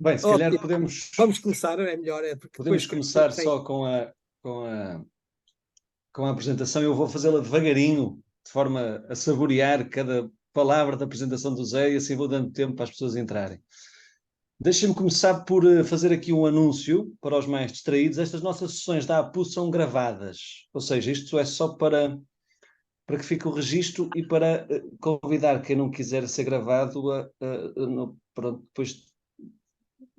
Bem, se calhar podemos... Vamos começar, é melhor, porque podemos começar só com a apresentação. Eu vou fazê-la devagarinho, de forma a saborear cada palavra da apresentação do Zé, e assim vou dando tempo para as pessoas entrarem. Deixem-me começar por fazer aqui um anúncio para os mais distraídos. Estas nossas sessões da APU são gravadas, ou seja, isto é só para que fique o registro e para convidar quem não quiser ser gravado pronto, depois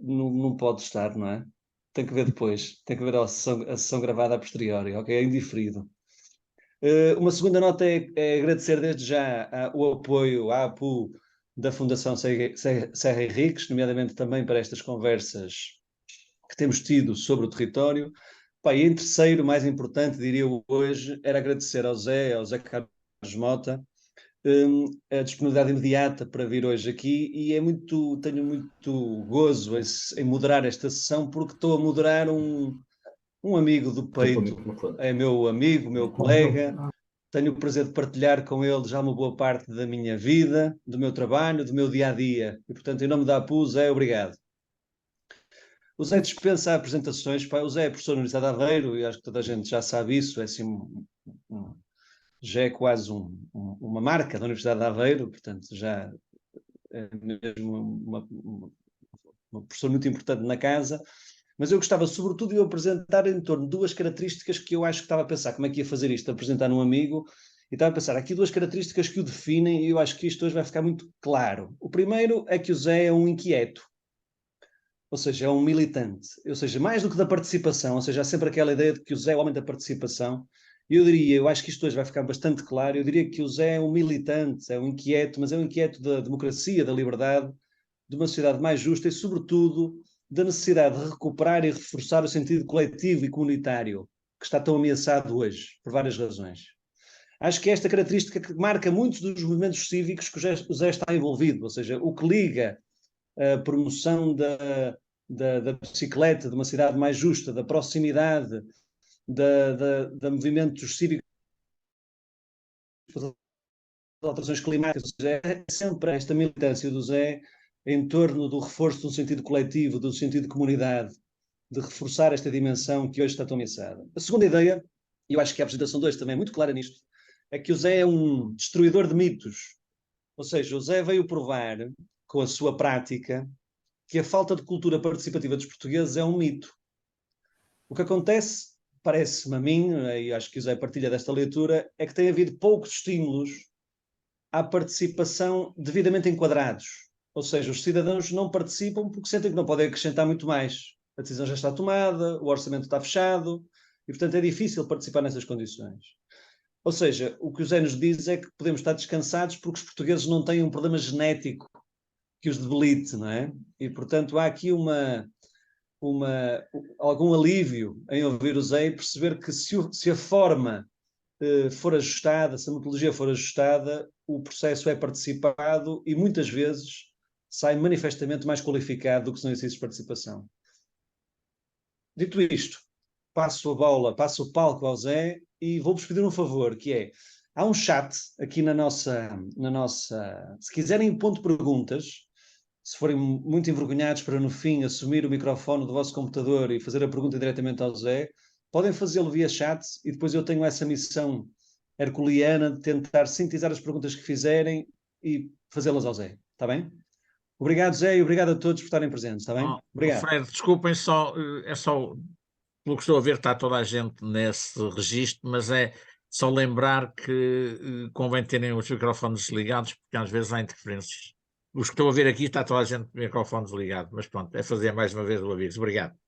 não pode estar, não é? Tem que ver depois, tem que ver a sessão gravada a posteriori, ok? É indiferido. Uma segunda nota é agradecer desde já o apoio à APU da Fundação Serra Henriques, nomeadamente também para estas conversas que temos tido sobre o território. Pá, e em terceiro, mais importante, diria eu hoje, era agradecer ao Zé Carlos Mota, a disponibilidade imediata para vir hoje aqui, e tenho muito gozo em moderar esta sessão, porque estou a moderar um amigo do peito, é meu amigo, meu colega. Tenho o prazer de partilhar com ele já uma boa parte da minha vida, do meu trabalho, do meu dia-a-dia. E, portanto, em nome da APU, Zé, obrigado. O Zé dispensa apresentações. O Zé é professor na Universidade de Aveiro, e acho que toda a gente já sabe isso. É assim, já é quase uma marca da Universidade de Aveiro, portanto, já é mesmo uma pessoa muito importante na casa. Mas eu gostava, sobretudo, de o apresentar em torno de duas características que eu acho que estava a pensar como é que ia fazer isto, apresentar num amigo, e estava a pensar, aqui duas características que o definem, e eu acho que isto hoje vai ficar muito claro. O primeiro é que o Zé é um inquieto, ou seja, é um militante, ou seja, mais do que da participação, ou seja, há sempre aquela ideia de que o Zé é o homem da participação. Eu acho que isto hoje vai ficar bastante claro, eu diria que o Zé é um militante, é um inquieto, mas é um inquieto da democracia, da liberdade, de uma sociedade mais justa e, sobretudo, da necessidade de recuperar e reforçar o sentido coletivo e comunitário que está tão ameaçado hoje, por várias razões. Acho que esta característica que marca muitos dos movimentos cívicos que o Zé está envolvido, ou seja, o que liga a promoção da bicicleta, de uma cidade mais justa, da proximidade, da movimentos cívicos das alterações climáticas. É sempre esta militância do Zé em torno do reforço do sentido coletivo, do sentido de comunidade, de reforçar esta dimensão que hoje está tão ameaçada. A segunda ideia, e eu acho que a apresentação 2 também é muito clara nisto, é que o Zé é um destruidor de mitos. Ou seja, o Zé veio provar, com a sua prática, que a falta de cultura participativa dos portugueses é um mito. O que acontece, parece-me a mim, e acho que o Zé partilha desta leitura, é que tem havido poucos estímulos à participação devidamente enquadrados. Ou seja, os cidadãos não participam porque sentem que não podem acrescentar muito mais. A decisão já está tomada, o orçamento está fechado, e portanto é difícil participar nessas condições. Ou seja, o que o Zé nos diz é que podemos estar descansados porque os portugueses não têm um problema genético que os debilite, não é? E portanto há aqui algum alívio em ouvir o Zé e perceber que se a forma for ajustada, se a metodologia for ajustada, o processo é participado e muitas vezes sai manifestamente mais qualificado do que se não existe participação. Dito isto, passo o palco ao Zé e vou-vos pedir um favor, que é, há um chat aqui na nossa, se quiserem ponto de perguntas, se forem muito envergonhados para no fim assumir o microfone do vosso computador e fazer a pergunta diretamente ao Zé, podem fazê-lo via chat e depois eu tenho essa missão herculeana de tentar sintetizar as perguntas que fizerem e fazê-las ao Zé, está bem? Obrigado, Zé, e obrigado a todos por estarem presentes, está bem? Obrigado. Fred, desculpem só, é só, pelo que estou a ver, está toda a gente nesse registro, mas é só lembrar que convém terem os microfones ligados, porque às vezes há interferências. Os que estou a ver aqui está toda a gente com microfones ligados, mas pronto, é fazer mais uma vez o aviso. Obrigado.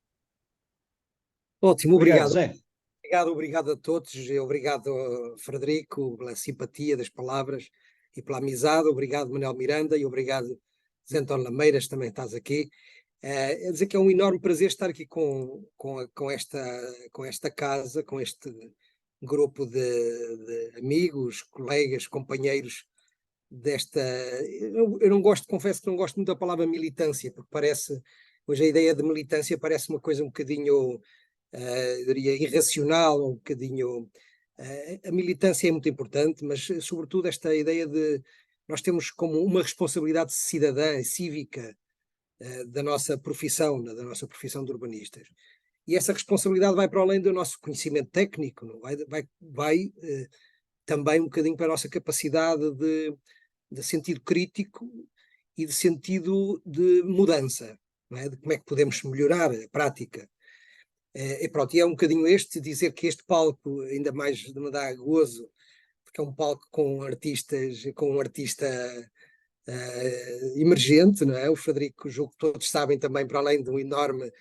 Ótimo, obrigado. Zé. Obrigado a todos, obrigado Frederico pela simpatia das palavras e pela amizade, obrigado Manuel Miranda e obrigado Zé António Lameiras, também estás aqui. É dizer que é um enorme prazer estar aqui com esta casa, com este grupo de amigos, colegas, companheiros desta... Eu não gosto, confesso que não gosto muito da palavra militância, porque hoje a ideia de militância parece uma coisa um bocadinho... eu diria irracional, um bocadinho... a militância é muito importante, mas sobretudo esta ideia de nós temos como uma responsabilidade cidadã, cívica, da nossa profissão, da nossa profissão de urbanistas. E essa responsabilidade vai para além do nosso conhecimento técnico, não? Vai também um bocadinho para a nossa capacidade de sentido crítico e de sentido de mudança, não é? De como é que podemos melhorar a prática. E pronto, e é um bocadinho dizer que este palco ainda mais me dá gozo, porque é um palco com um artista emergente, não é? O Frederico, julgo que todos sabem também, para além de um enorme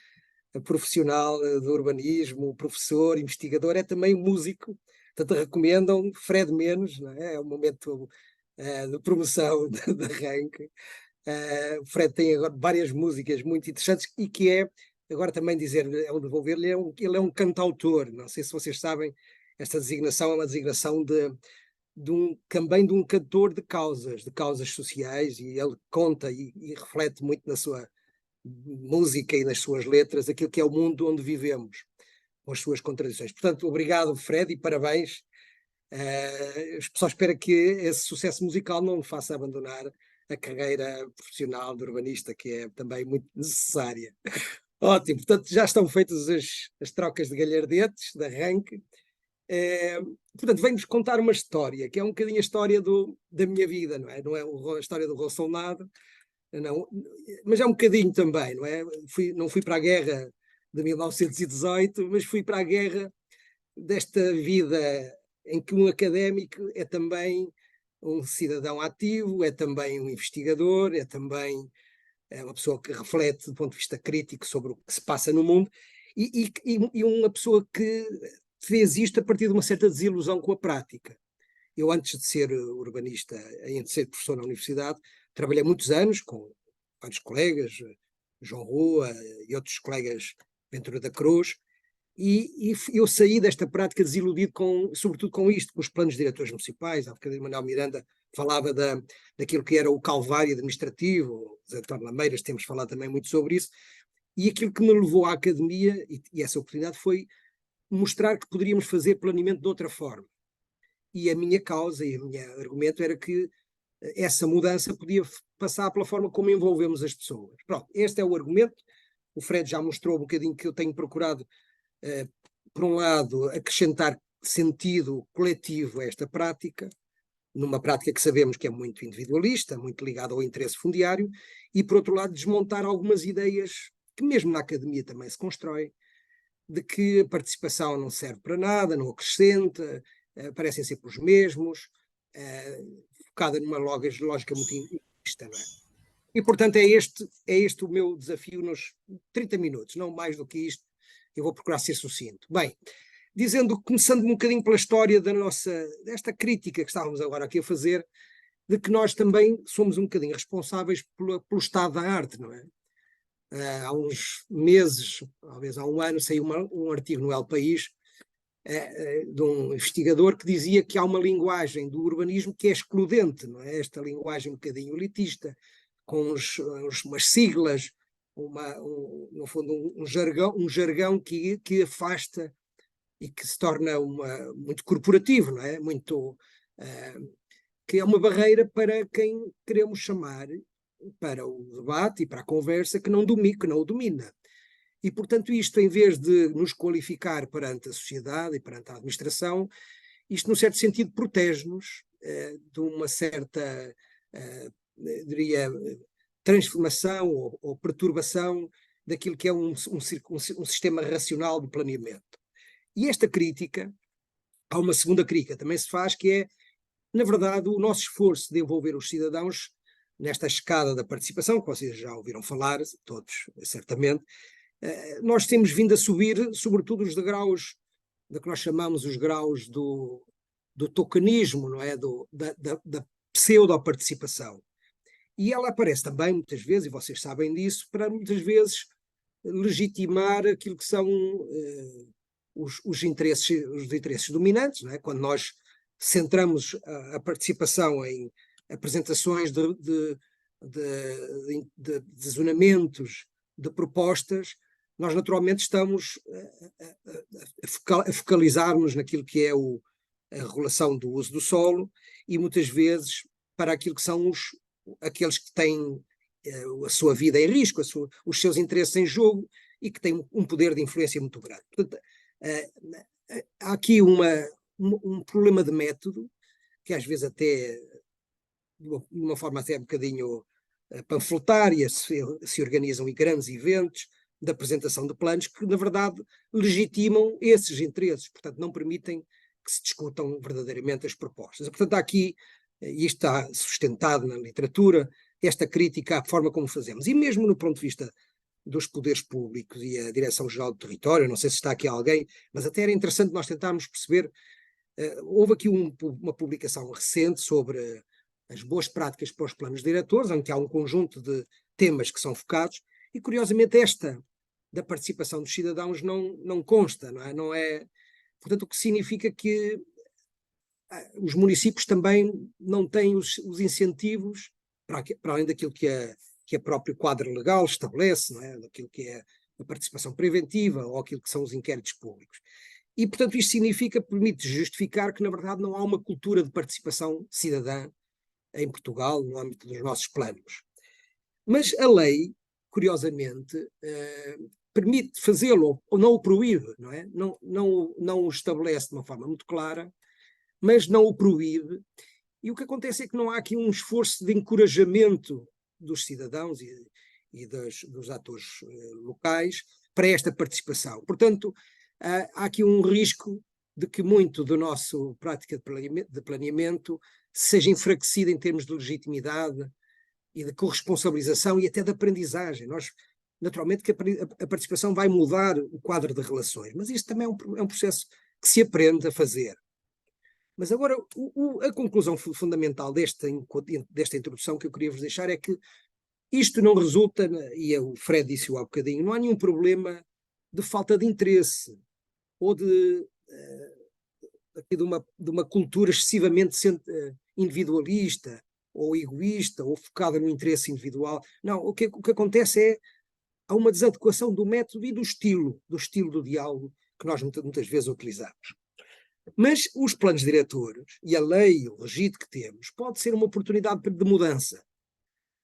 profissional do urbanismo, professor, investigador, é também músico. Portanto, recomendam Fred Menos, não é? É um momento de promoção de arranque. O Fred tem agora várias músicas muito interessantes e que é, agora também dizer, ao devolver-lhe, ele é um cantautor. Não sei se vocês sabem, esta designação é uma designação também de um cantor de causas sociais, e ele conta e reflete muito na sua música e nas suas letras aquilo que é o mundo onde vivemos, com as suas contradições. Portanto, obrigado, Fred, e parabéns. Só espero que esse sucesso musical não lhe faça abandonar a carreira profissional de urbanista, que é também muito necessária. Ótimo, portanto, já estão feitas as trocas de galhardetes, de arranque. Portanto, vem-nos contar uma história, que é um bocadinho a história da minha vida, não é? Não é a história do Rossonado, não, mas é um bocadinho também, não é? Não fui para a guerra de 1918, mas fui para a guerra desta vida em que um académico é também um cidadão ativo, é também um investigador, é também uma pessoa que reflete do ponto de vista crítico sobre o que se passa no mundo, e uma pessoa que fez isto a partir de uma certa desilusão com a prática. Eu, antes de ser urbanista, antes de ser professor na universidade, trabalhei muitos anos com vários colegas, João Rua e outros colegas, Ventura da Cruz, e eu saí desta prática desiludido sobretudo com isto, com os planos diretores municipais. Há bocadinho Manuel Miranda falava daquilo que era o calvário administrativo, os António Lameiras, temos falado também muito sobre isso, e aquilo que me levou à academia, e essa oportunidade, foi mostrar que poderíamos fazer planeamento de outra forma. E a minha causa e o meu argumento era que essa mudança podia passar pela forma como envolvemos as pessoas. Pronto, este é o argumento. O Fred já mostrou um bocadinho que eu tenho procurado, por um lado, acrescentar sentido coletivo a esta prática, numa prática que sabemos que é muito individualista, muito ligada ao interesse fundiário, e, por outro lado, desmontar algumas ideias que mesmo na academia também se constroem, de que a participação não serve para nada, não acrescenta, parecem sempre os mesmos, focada numa lógica muito individualista, não é? E, portanto, é este o meu desafio nos 30 minutos, não mais do que isto. Eu vou procurar ser sucinto. Bem, começando um bocadinho pela história desta crítica que estávamos agora aqui a fazer, de que nós também somos um bocadinho responsáveis pelo estado da arte, não é? Há uns meses, talvez há um ano, saiu um artigo no El País de um investigador que dizia que há uma linguagem do urbanismo que é excludente, não é? Esta linguagem um bocadinho elitista, com umas siglas, no fundo um jargão que afasta e que se torna muito corporativo, não é? Que é uma barreira para quem queremos chamar para o debate e para a conversa que não o domina. E, portanto, isto, em vez de nos qualificar perante a sociedade e perante a administração, isto, num certo sentido, protege-nos de uma certa, diria, transformação ou perturbação daquilo que é um sistema racional de planeamento. E esta crítica, há uma segunda crítica também se faz, que é, na verdade, o nosso esforço de envolver os cidadãos nesta escada da participação, que vocês já ouviram falar, todos, certamente. Nós temos vindo a subir, sobretudo, os degraus, do que nós chamamos os graus do tokenismo, não é? Da pseudo-participação. E ela aparece também, muitas vezes, e vocês sabem disso, para muitas vezes legitimar aquilo que são os interesses dominantes, não é? Quando nós centramos a participação em apresentações de zonamentos, de propostas, nós naturalmente estamos a focalizar-nos naquilo que é a regulação do uso do solo, e muitas vezes para aquilo que são aqueles que têm a sua vida em risco, os seus interesses em jogo, e que tem um poder de influência muito grande. Portanto, há aqui um problema de método, que às vezes até, de uma forma até um bocadinho panfletária, se organizam em grandes eventos de apresentação de planos que, na verdade, legitimam esses interesses, portanto, não permitem que se discutam verdadeiramente as propostas. Portanto, há aqui, e isto está sustentado na literatura, esta crítica à forma como fazemos. E mesmo no ponto de vista dos poderes públicos e a Direção-Geral do Território, não sei se está aqui alguém, mas até era interessante nós tentarmos perceber, houve aqui uma publicação recente sobre as boas práticas para os planos diretores, em que há um conjunto de temas que são focados, e curiosamente esta da participação dos cidadãos não consta, não é? Portanto, o que significa que os municípios também não têm os incentivos, para além daquilo que é próprio quadro legal estabelece, não é? Daquilo que é a participação preventiva ou aquilo que são os inquéritos públicos. E, portanto, isto permite justificar que, na verdade, não há uma cultura de participação cidadã em Portugal, no âmbito dos nossos planos. Mas a lei, curiosamente, permite fazê-lo, ou não o proíbe, não é? Não o estabelece de uma forma muito clara, mas não o proíbe. E o que acontece é que não há aqui um esforço de encorajamento dos cidadãos e dos atores locais para esta participação. Portanto, há aqui um risco de que muito da nossa prática de planeamento seja enfraquecida em termos de legitimidade e de corresponsabilização e até de aprendizagem. Naturalmente que a participação vai mudar o quadro de relações, mas isto também é um processo que se aprende a fazer. Mas agora, a conclusão fundamental desta introdução que eu queria vos deixar é que isto não resulta, e o Fred disse-o há bocadinho, não há nenhum problema de falta de interesse ou de uma cultura excessivamente individualista ou egoísta ou focada no interesse individual. Não, o que acontece é há uma desadequação do método e do estilo do diálogo que nós muitas vezes utilizamos. Mas os planos diretores e a lei, o registro que temos, pode ser uma oportunidade de mudança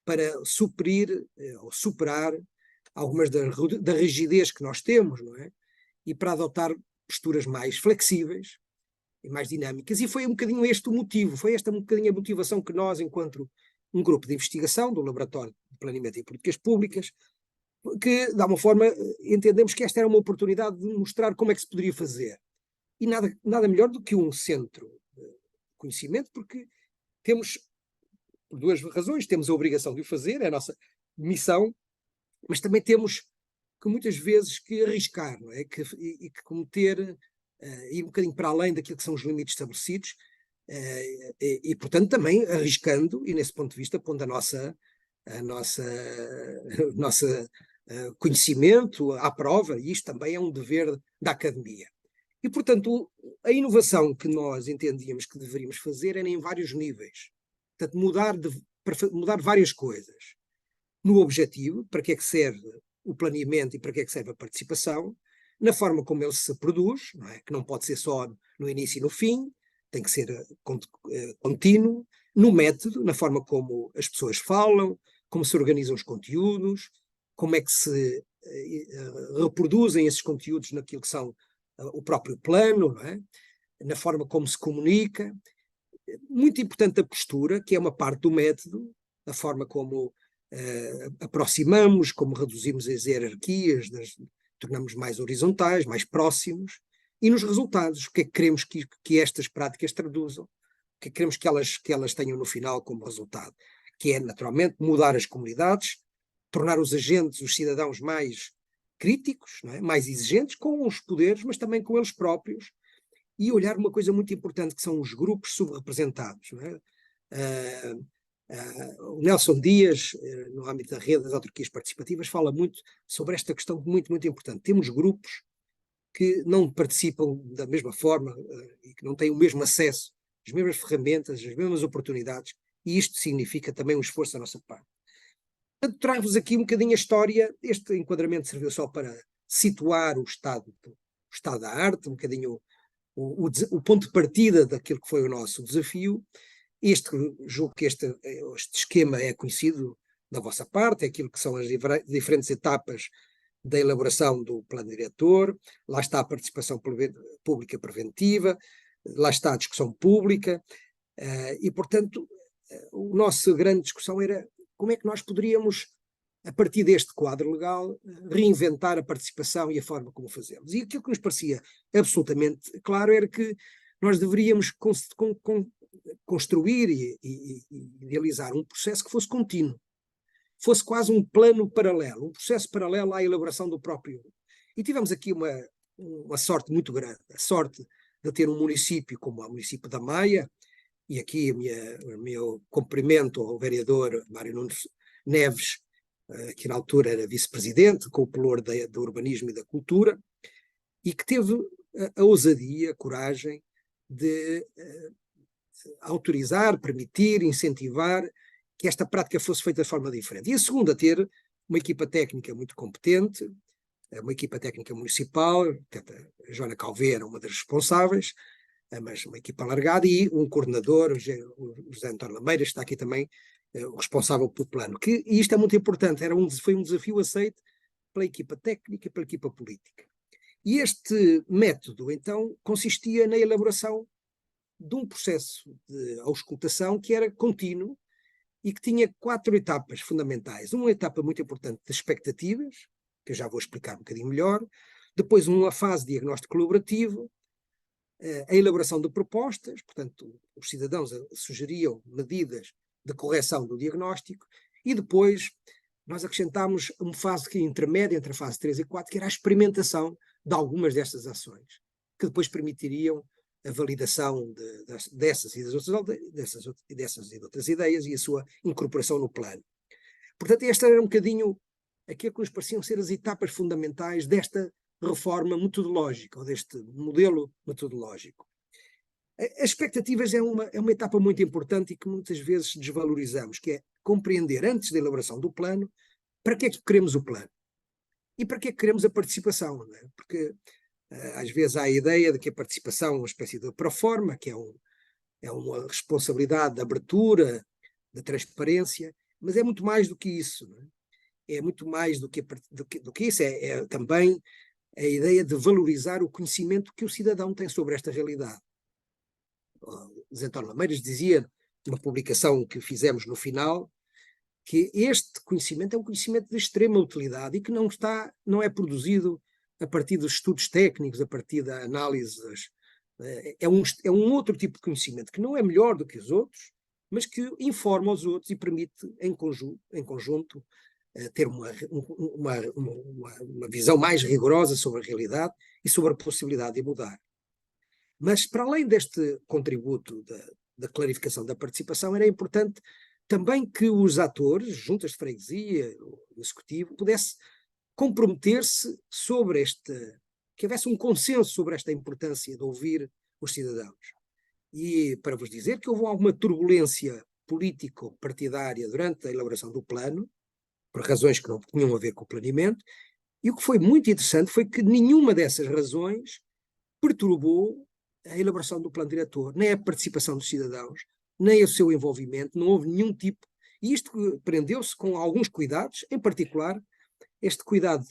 para suprir ou superar algumas da rigidez que nós temos, não é? E para adotar posturas mais flexíveis e mais dinâmicas. E foi um bocadinho este o motivo, foi esta um bocadinho a motivação que nós, enquanto um grupo de investigação do Laboratório de Planeamento e Políticas Públicas, que, de alguma forma, entendemos que esta era uma oportunidade de mostrar como é que se poderia fazer. E nada melhor do que um centro de conhecimento, porque temos, por duas razões, temos a obrigação de o fazer, é a nossa missão, mas também temos que muitas vezes que arriscar, não é? E que cometer, ir um bocadinho para além daquilo que são os limites estabelecidos, e portanto também arriscando, e nesse ponto de vista pondo a nossa conhecimento à prova, e isto também é um dever da academia. E, portanto, a inovação que nós entendíamos que deveríamos fazer era em vários níveis. Portanto, mudar várias coisas. No objetivo, para que é que serve o planeamento e para que é que serve a participação, na forma como ele se produz, não é? Que não pode ser só no início e no fim, tem que ser contínuo, no método, na forma como as pessoas falam, como se organizam os conteúdos, como é que se reproduzem esses conteúdos naquilo que são o próprio plano, não é? Na forma como se comunica. Muito importante a postura, que é uma parte do método, a forma como aproximamos, como reduzimos as hierarquias, tornamos mais horizontais, mais próximos, e nos resultados, o que é que queremos que estas práticas traduzam, o que é que queremos que elas tenham no final como resultado, que é naturalmente mudar as comunidades, tornar os agentes, os cidadãos mais críticos, não é? Mais exigentes com os poderes, mas também com eles próprios, e olhar uma coisa muito importante que são os grupos subrepresentados. Não é? O Nelson Dias, no âmbito da rede das autarquias participativas, fala muito sobre esta questão muito, muito importante. Temos grupos que não participam da mesma forma e que não têm o mesmo acesso, as mesmas ferramentas, as mesmas oportunidades, e isto significa também um esforço da nossa parte. Portanto, trago-vos aqui um bocadinho a história. Este enquadramento serviu só para situar o estado da arte, um bocadinho o ponto de partida daquilo que foi o nosso desafio. Julgo que este esquema é conhecido da vossa parte, aquilo que são as diferentes etapas da elaboração do plano diretor, lá está a participação pública preventiva, lá está a discussão pública, e, portanto, a nossa grande discussão era como é que nós poderíamos, a partir deste quadro legal, reinventar a participação e a forma como fazemos. E aquilo que nos parecia absolutamente claro era que nós deveríamos construir e idealizar um processo que fosse contínuo, fosse quase um plano paralelo, um processo paralelo à elaboração do próprio. E tivemos aqui uma sorte muito grande, a sorte de ter um município como o município da Maia, e aqui o meu cumprimento ao vereador Mário Nunes Neves, que na altura era vice-presidente, com o pelour do urbanismo e da cultura, e que teve a ousadia, a coragem de autorizar, permitir, incentivar que esta prática fosse feita de forma diferente. E a segunda, ter uma equipa técnica muito competente, uma equipa técnica municipal, a Joana Calveira, uma das responsáveis, mas uma equipa alargada, e um coordenador, o José António Lameiras, está aqui também, o responsável pelo plano. E isto é muito importante, foi um desafio aceito pela equipa técnica e pela equipa política. E este método, então, consistia na elaboração de um processo de auscultação que era contínuo e que tinha 4 etapas fundamentais. Uma etapa muito importante de expectativas, que eu já vou explicar um bocadinho melhor, depois uma fase de diagnóstico colaborativo, a elaboração de propostas, portanto, os cidadãos sugeriam medidas de correção do diagnóstico, e depois nós acrescentámos uma fase intermédia entre a fase 3 e 4, que era a experimentação de algumas destas ações, que depois permitiriam a validação dessas e de outras ideias e a sua incorporação no plano. Portanto, esta era um bocadinho aquilo que nos pareciam ser as etapas fundamentais desta reforma metodológica, ou deste modelo metodológico. As expectativas é uma etapa muito importante e que muitas vezes desvalorizamos, que é compreender, antes da elaboração do plano, para que é que queremos o plano e para que é que queremos a participação, não é? Porque às vezes há a ideia de que a participação é uma espécie de proforma, que é uma responsabilidade de abertura, de transparência, mas é muito mais do que isso, não é? É muito mais do que isso, é também a ideia de valorizar o conhecimento que o cidadão tem sobre esta realidade. O José António Lameiras dizia, numa publicação que fizemos no final, que este conhecimento é um conhecimento de extrema utilidade e que não é produzido a partir dos estudos técnicos, a partir da análise. É um outro tipo de conhecimento que não é melhor do que os outros, mas que informa os outros e permite, em conjunto, ter uma visão mais rigorosa sobre a realidade e sobre a possibilidade de mudar. Mas, para além deste contributo da clarificação da participação, era importante também que os atores, juntas de freguesia, o executivo, pudesse comprometer-se sobre que houvesse um consenso sobre esta importância de ouvir os cidadãos. E para vos dizer que houve alguma turbulência político-partidária durante a elaboração do plano, por razões que não tinham a ver com o planeamento, e o que foi muito interessante foi que nenhuma dessas razões perturbou a elaboração do plano diretor, nem a participação dos cidadãos, nem o seu envolvimento, não houve nenhum tipo, e isto prendeu-se com alguns cuidados, em particular este cuidado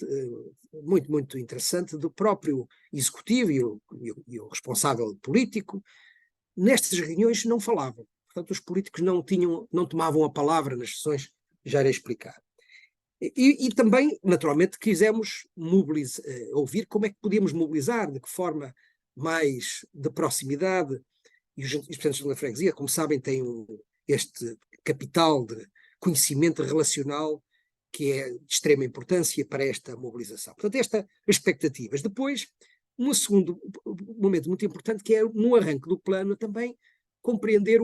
muito, muito interessante do próprio executivo e o responsável político. Nestas reuniões não falavam, portanto os políticos não tomavam a palavra nas sessões, já irei explicar. E também, naturalmente, quisemos ouvir como é que podíamos mobilizar, de que forma mais de proximidade, e os representantes da freguesia, como sabem, têm este capital de conhecimento relacional que é de extrema importância para esta mobilização. Portanto, estas expectativas. Depois, um segundo momento muito importante, que é no arranque do plano também compreender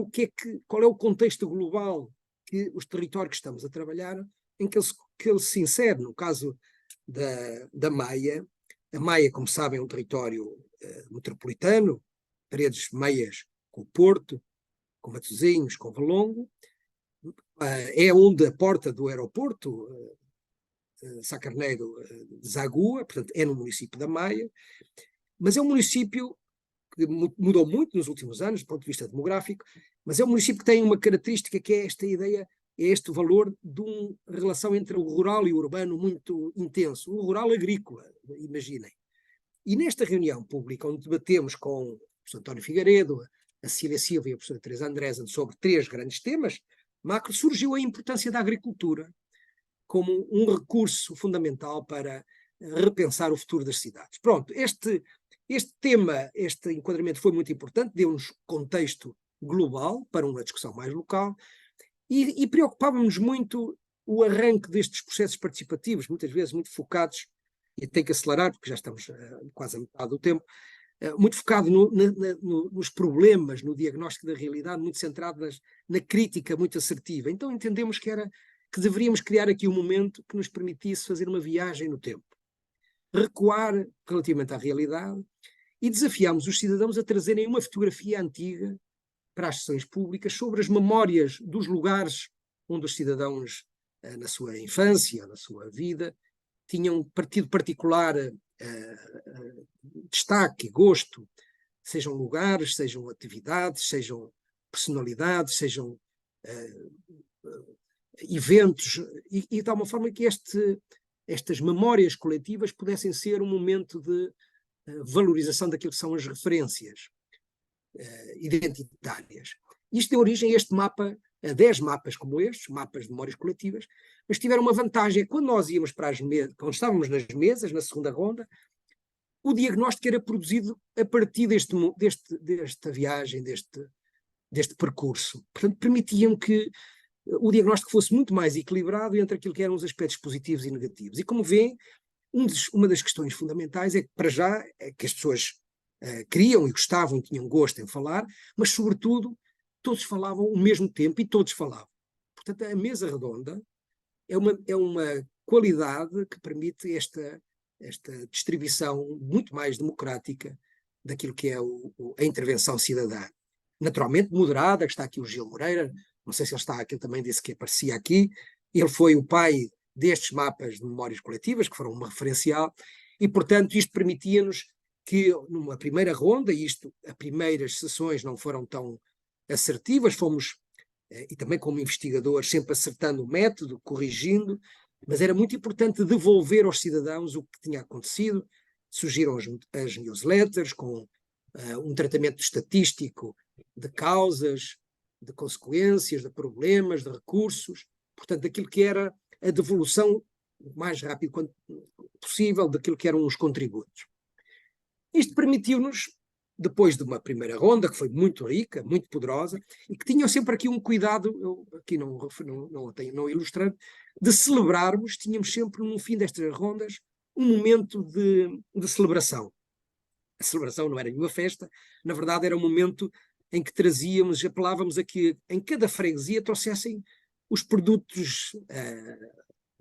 qual é o contexto global que os territórios que estamos a trabalhar, em que ele se insere. No caso da Maia, a Maia, como sabem, é um território metropolitano, paredes meias com o Porto, com Matosinhos, com Valongo, é onde a porta do aeroporto, Sá Carneiro de Zagua, portanto é no município da Maia, mas é um município que mudou muito nos últimos anos, do ponto de vista demográfico, mas é um município que tem uma característica que é esta ideia é este valor de uma relação entre o rural e o urbano muito intenso, o rural agrícola, imaginem. E nesta reunião pública, onde debatemos com o professor António Figueiredo, a Cecília Silva e a professora Teresa Andresa sobre 3 grandes temas, macro, surgiu a importância da agricultura como um recurso fundamental para repensar o futuro das cidades. Pronto, este tema, este enquadramento foi muito importante, deu-nos contexto global para uma discussão mais local e preocupava-nos muito o arranque destes processos participativos, muitas vezes muito focados, e tem que acelerar porque já estamos quase a metade do tempo, muito focado nos problemas, no diagnóstico da realidade, muito centrado na crítica muito assertiva. Então entendemos que deveríamos criar aqui um momento que nos permitisse fazer uma viagem no tempo, recuar relativamente à realidade e desafiámos os cidadãos a trazerem uma fotografia antiga para as sessões públicas sobre as memórias dos lugares onde os cidadãos, na sua infância, na sua vida, tinham partido particular destaque, gosto, sejam lugares, sejam atividades, sejam personalidades, sejam eventos, e de uma forma que estas memórias coletivas pudessem ser um momento de valorização daquilo que são as referências identitárias. Isto deu origem a este mapa, a 10 mapas como estes, mapas de memórias coletivas, mas tiveram uma vantagem, quando nós íamos para as mesas, quando estávamos nas mesas, na segunda ronda, o diagnóstico era produzido a partir desta viagem, deste percurso. Portanto, permitiam que o diagnóstico fosse muito mais equilibrado entre aquilo que eram os aspectos positivos e negativos. E como vê, uma das questões fundamentais é que, para já, que as pessoas queriam e gostavam e tinham gosto em falar, mas, sobretudo, todos falavam ao mesmo tempo e todos falavam. Portanto, a mesa redonda é uma qualidade que permite esta distribuição muito mais democrática daquilo que é a intervenção cidadã. Naturalmente moderada, que está aqui o Gil Moreira, não sei se ele está aqui, ele também disse que aparecia aqui, ele foi o pai destes mapas de memórias coletivas, que foram uma referencial, e portanto isto permitia-nos que numa primeira ronda, as primeiras sessões não foram tão assertivas, fomos, e também como investigadores, sempre acertando o método, corrigindo, mas era muito importante devolver aos cidadãos o que tinha acontecido. Surgiram as newsletters com um tratamento estatístico de causas, de consequências, de problemas, de recursos, portanto, daquilo que era a devolução o mais rápido quanto possível daquilo que eram os contributos. Isto permitiu-nos, depois de uma primeira ronda, que foi muito rica, muito poderosa, e que tinham sempre aqui um cuidado, eu aqui não ilustrando, de celebrarmos, tínhamos sempre no fim destas rondas um momento de celebração. A celebração não era nenhuma festa, na verdade era um momento em que apelávamos a que em cada freguesia trouxessem os produtos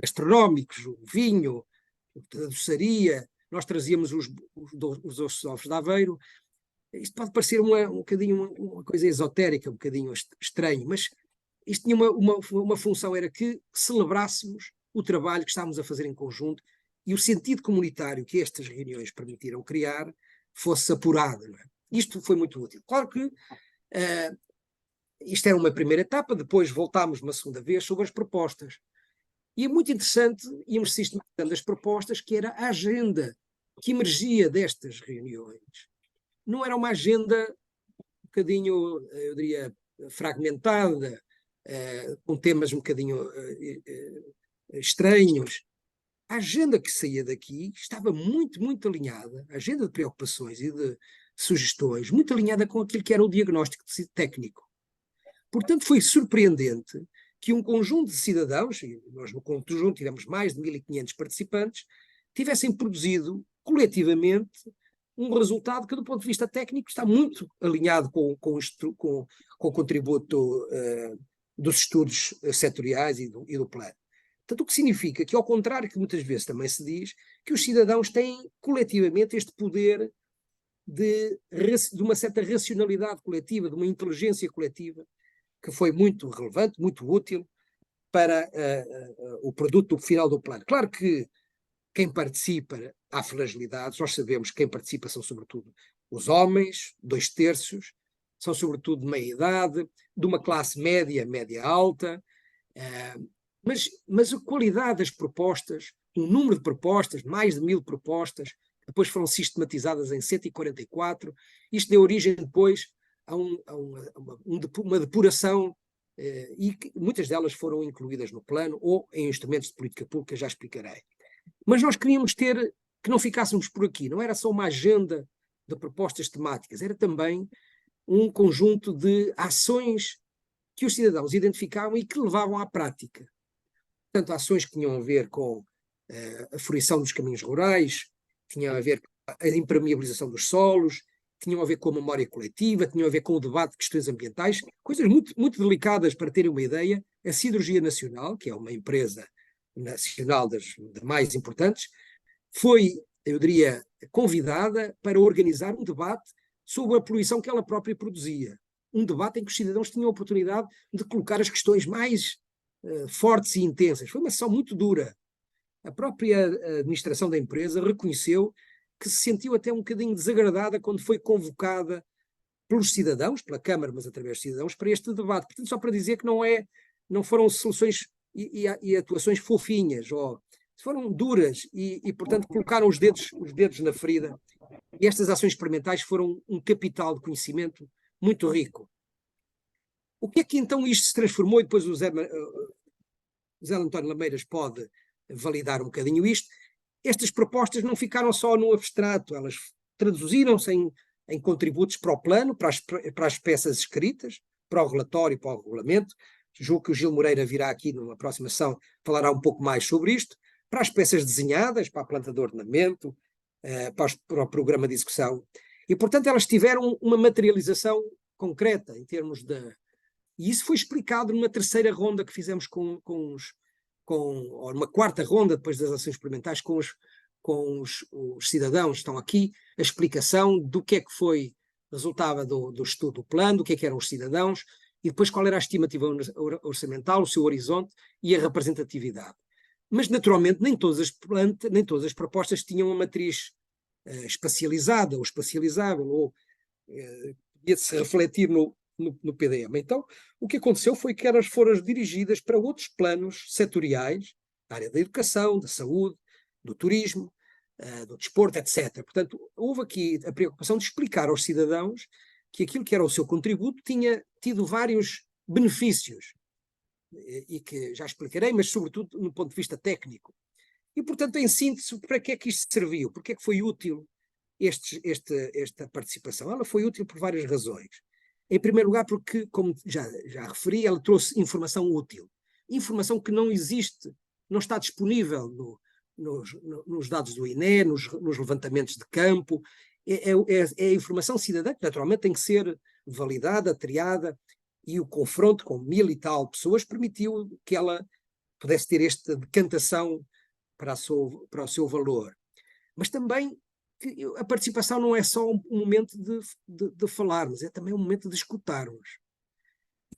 gastronómicos, o vinho, a doçaria, nós trazíamos os ovos de Aveiro. Isto pode parecer um bocadinho uma coisa esotérica, um bocadinho estranho, mas isto tinha uma função, era que celebrássemos o trabalho que estávamos a fazer em conjunto e o sentido comunitário que estas reuniões permitiram criar fosse apurado. Não é? Isto foi muito útil. Claro que isto era uma primeira etapa, depois voltámos uma segunda vez sobre as propostas. E é muito interessante, íamos sistematizando as propostas, que era a agenda que emergia destas reuniões. Não era uma agenda um bocadinho, eu diria, fragmentada, com temas um bocadinho estranhos. A agenda que saía daqui estava muito, muito alinhada, a agenda de preocupações e de sugestões, muito alinhada com aquilo que era o diagnóstico técnico. Portanto, foi surpreendente que um conjunto de cidadãos, e nós no conjunto tivemos mais de 1.500 participantes, tivessem produzido coletivamente um resultado que, do ponto de vista técnico, está muito alinhado com o contributo dos estudos setoriais e do plano. Portanto, o que significa que, ao contrário que muitas vezes também se diz, que os cidadãos têm coletivamente este poder de uma certa racionalidade coletiva, de uma inteligência coletiva, que foi muito relevante, muito útil para o produto final do plano. Claro que quem participa há fragilidades, nós sabemos que quem participa são sobretudo os homens, 2/3, são sobretudo de meia idade, de uma classe média, média alta, Mas a qualidade das propostas, o número de propostas, mais de 1000 propostas, depois foram sistematizadas em 144, isto deu origem depois a uma depuração, e muitas delas foram incluídas no plano ou em instrumentos de política pública, já explicarei. Mas nós queríamos que não ficássemos por aqui, não era só uma agenda de propostas temáticas, era também um conjunto de ações que os cidadãos identificavam e que levavam à prática. Portanto, ações que tinham a ver com a fruição dos caminhos rurais, tinham a ver com a impermeabilização dos solos, tinham a ver com a memória coletiva, tinham a ver com o debate de questões ambientais, coisas muito, muito delicadas. Para terem uma ideia, a Siderurgia Nacional, que é uma empresa nacional das mais importantes, foi, eu diria, convidada para organizar um debate sobre a poluição que ela própria produzia. Um debate em que os cidadãos tinham a oportunidade de colocar as questões mais fortes e intensas. Foi uma sessão muito dura. A própria administração da empresa reconheceu que se sentiu até um bocadinho desagradada quando foi convocada pelos cidadãos, pela Câmara, mas através dos cidadãos, para este debate. Portanto, só para dizer que não foram soluções e atuações fofinhas, foram duras e, portanto, colocaram os dedos na ferida. E estas ações experimentais foram um capital de conhecimento muito rico. O que é que então isto se transformou? E depois o Zé António Lameiras pode validar um bocadinho isto. Estas propostas não ficaram só no abstrato, elas traduziram-se em contributos para o plano, para as peças escritas, para o relatório, para o regulamento. Julgo que o Gil Moreira virá aqui numa próxima sessão, falará um pouco mais sobre isto, para as peças desenhadas, para a planta de ordenamento, para o programa de execução. E, portanto, elas tiveram uma materialização concreta em termos de... E isso foi explicado numa terceira ronda que fizemos ou uma quarta ronda, depois das ações experimentais, com os cidadãos. Estão aqui a explicação do que é que resultava do estudo do plano, do que é que eram os cidadãos, e depois qual era a estimativa orçamental, o seu horizonte e a representatividade. Mas, naturalmente, nem todas as propostas tinham uma matriz espacializada ou espacializável, ou podia-se refletir no PDM. Então, o que aconteceu foi que elas foram dirigidas para outros planos setoriais, na área da educação, da saúde, do turismo, do desporto, etc. Portanto, houve aqui a preocupação de explicar aos cidadãos que aquilo que era o seu contributo tinha tido vários benefícios, e que já explicarei, mas sobretudo no ponto de vista técnico. E, portanto, em síntese, para que é que isto serviu? Porque é que foi útil esta participação? Ela foi útil por várias razões. Em primeiro lugar, porque, como já referi, ela trouxe informação útil. Informação que não existe, não está disponível nos dados do INE, nos levantamentos de campo. É informação cidadã que, naturalmente, tem que ser validada, triada, e o confronto com 1000 e tal pessoas permitiu que ela pudesse ter esta decantação para o seu valor. Mas também a participação não é só um momento de falarmos, é também um momento de escutarmos.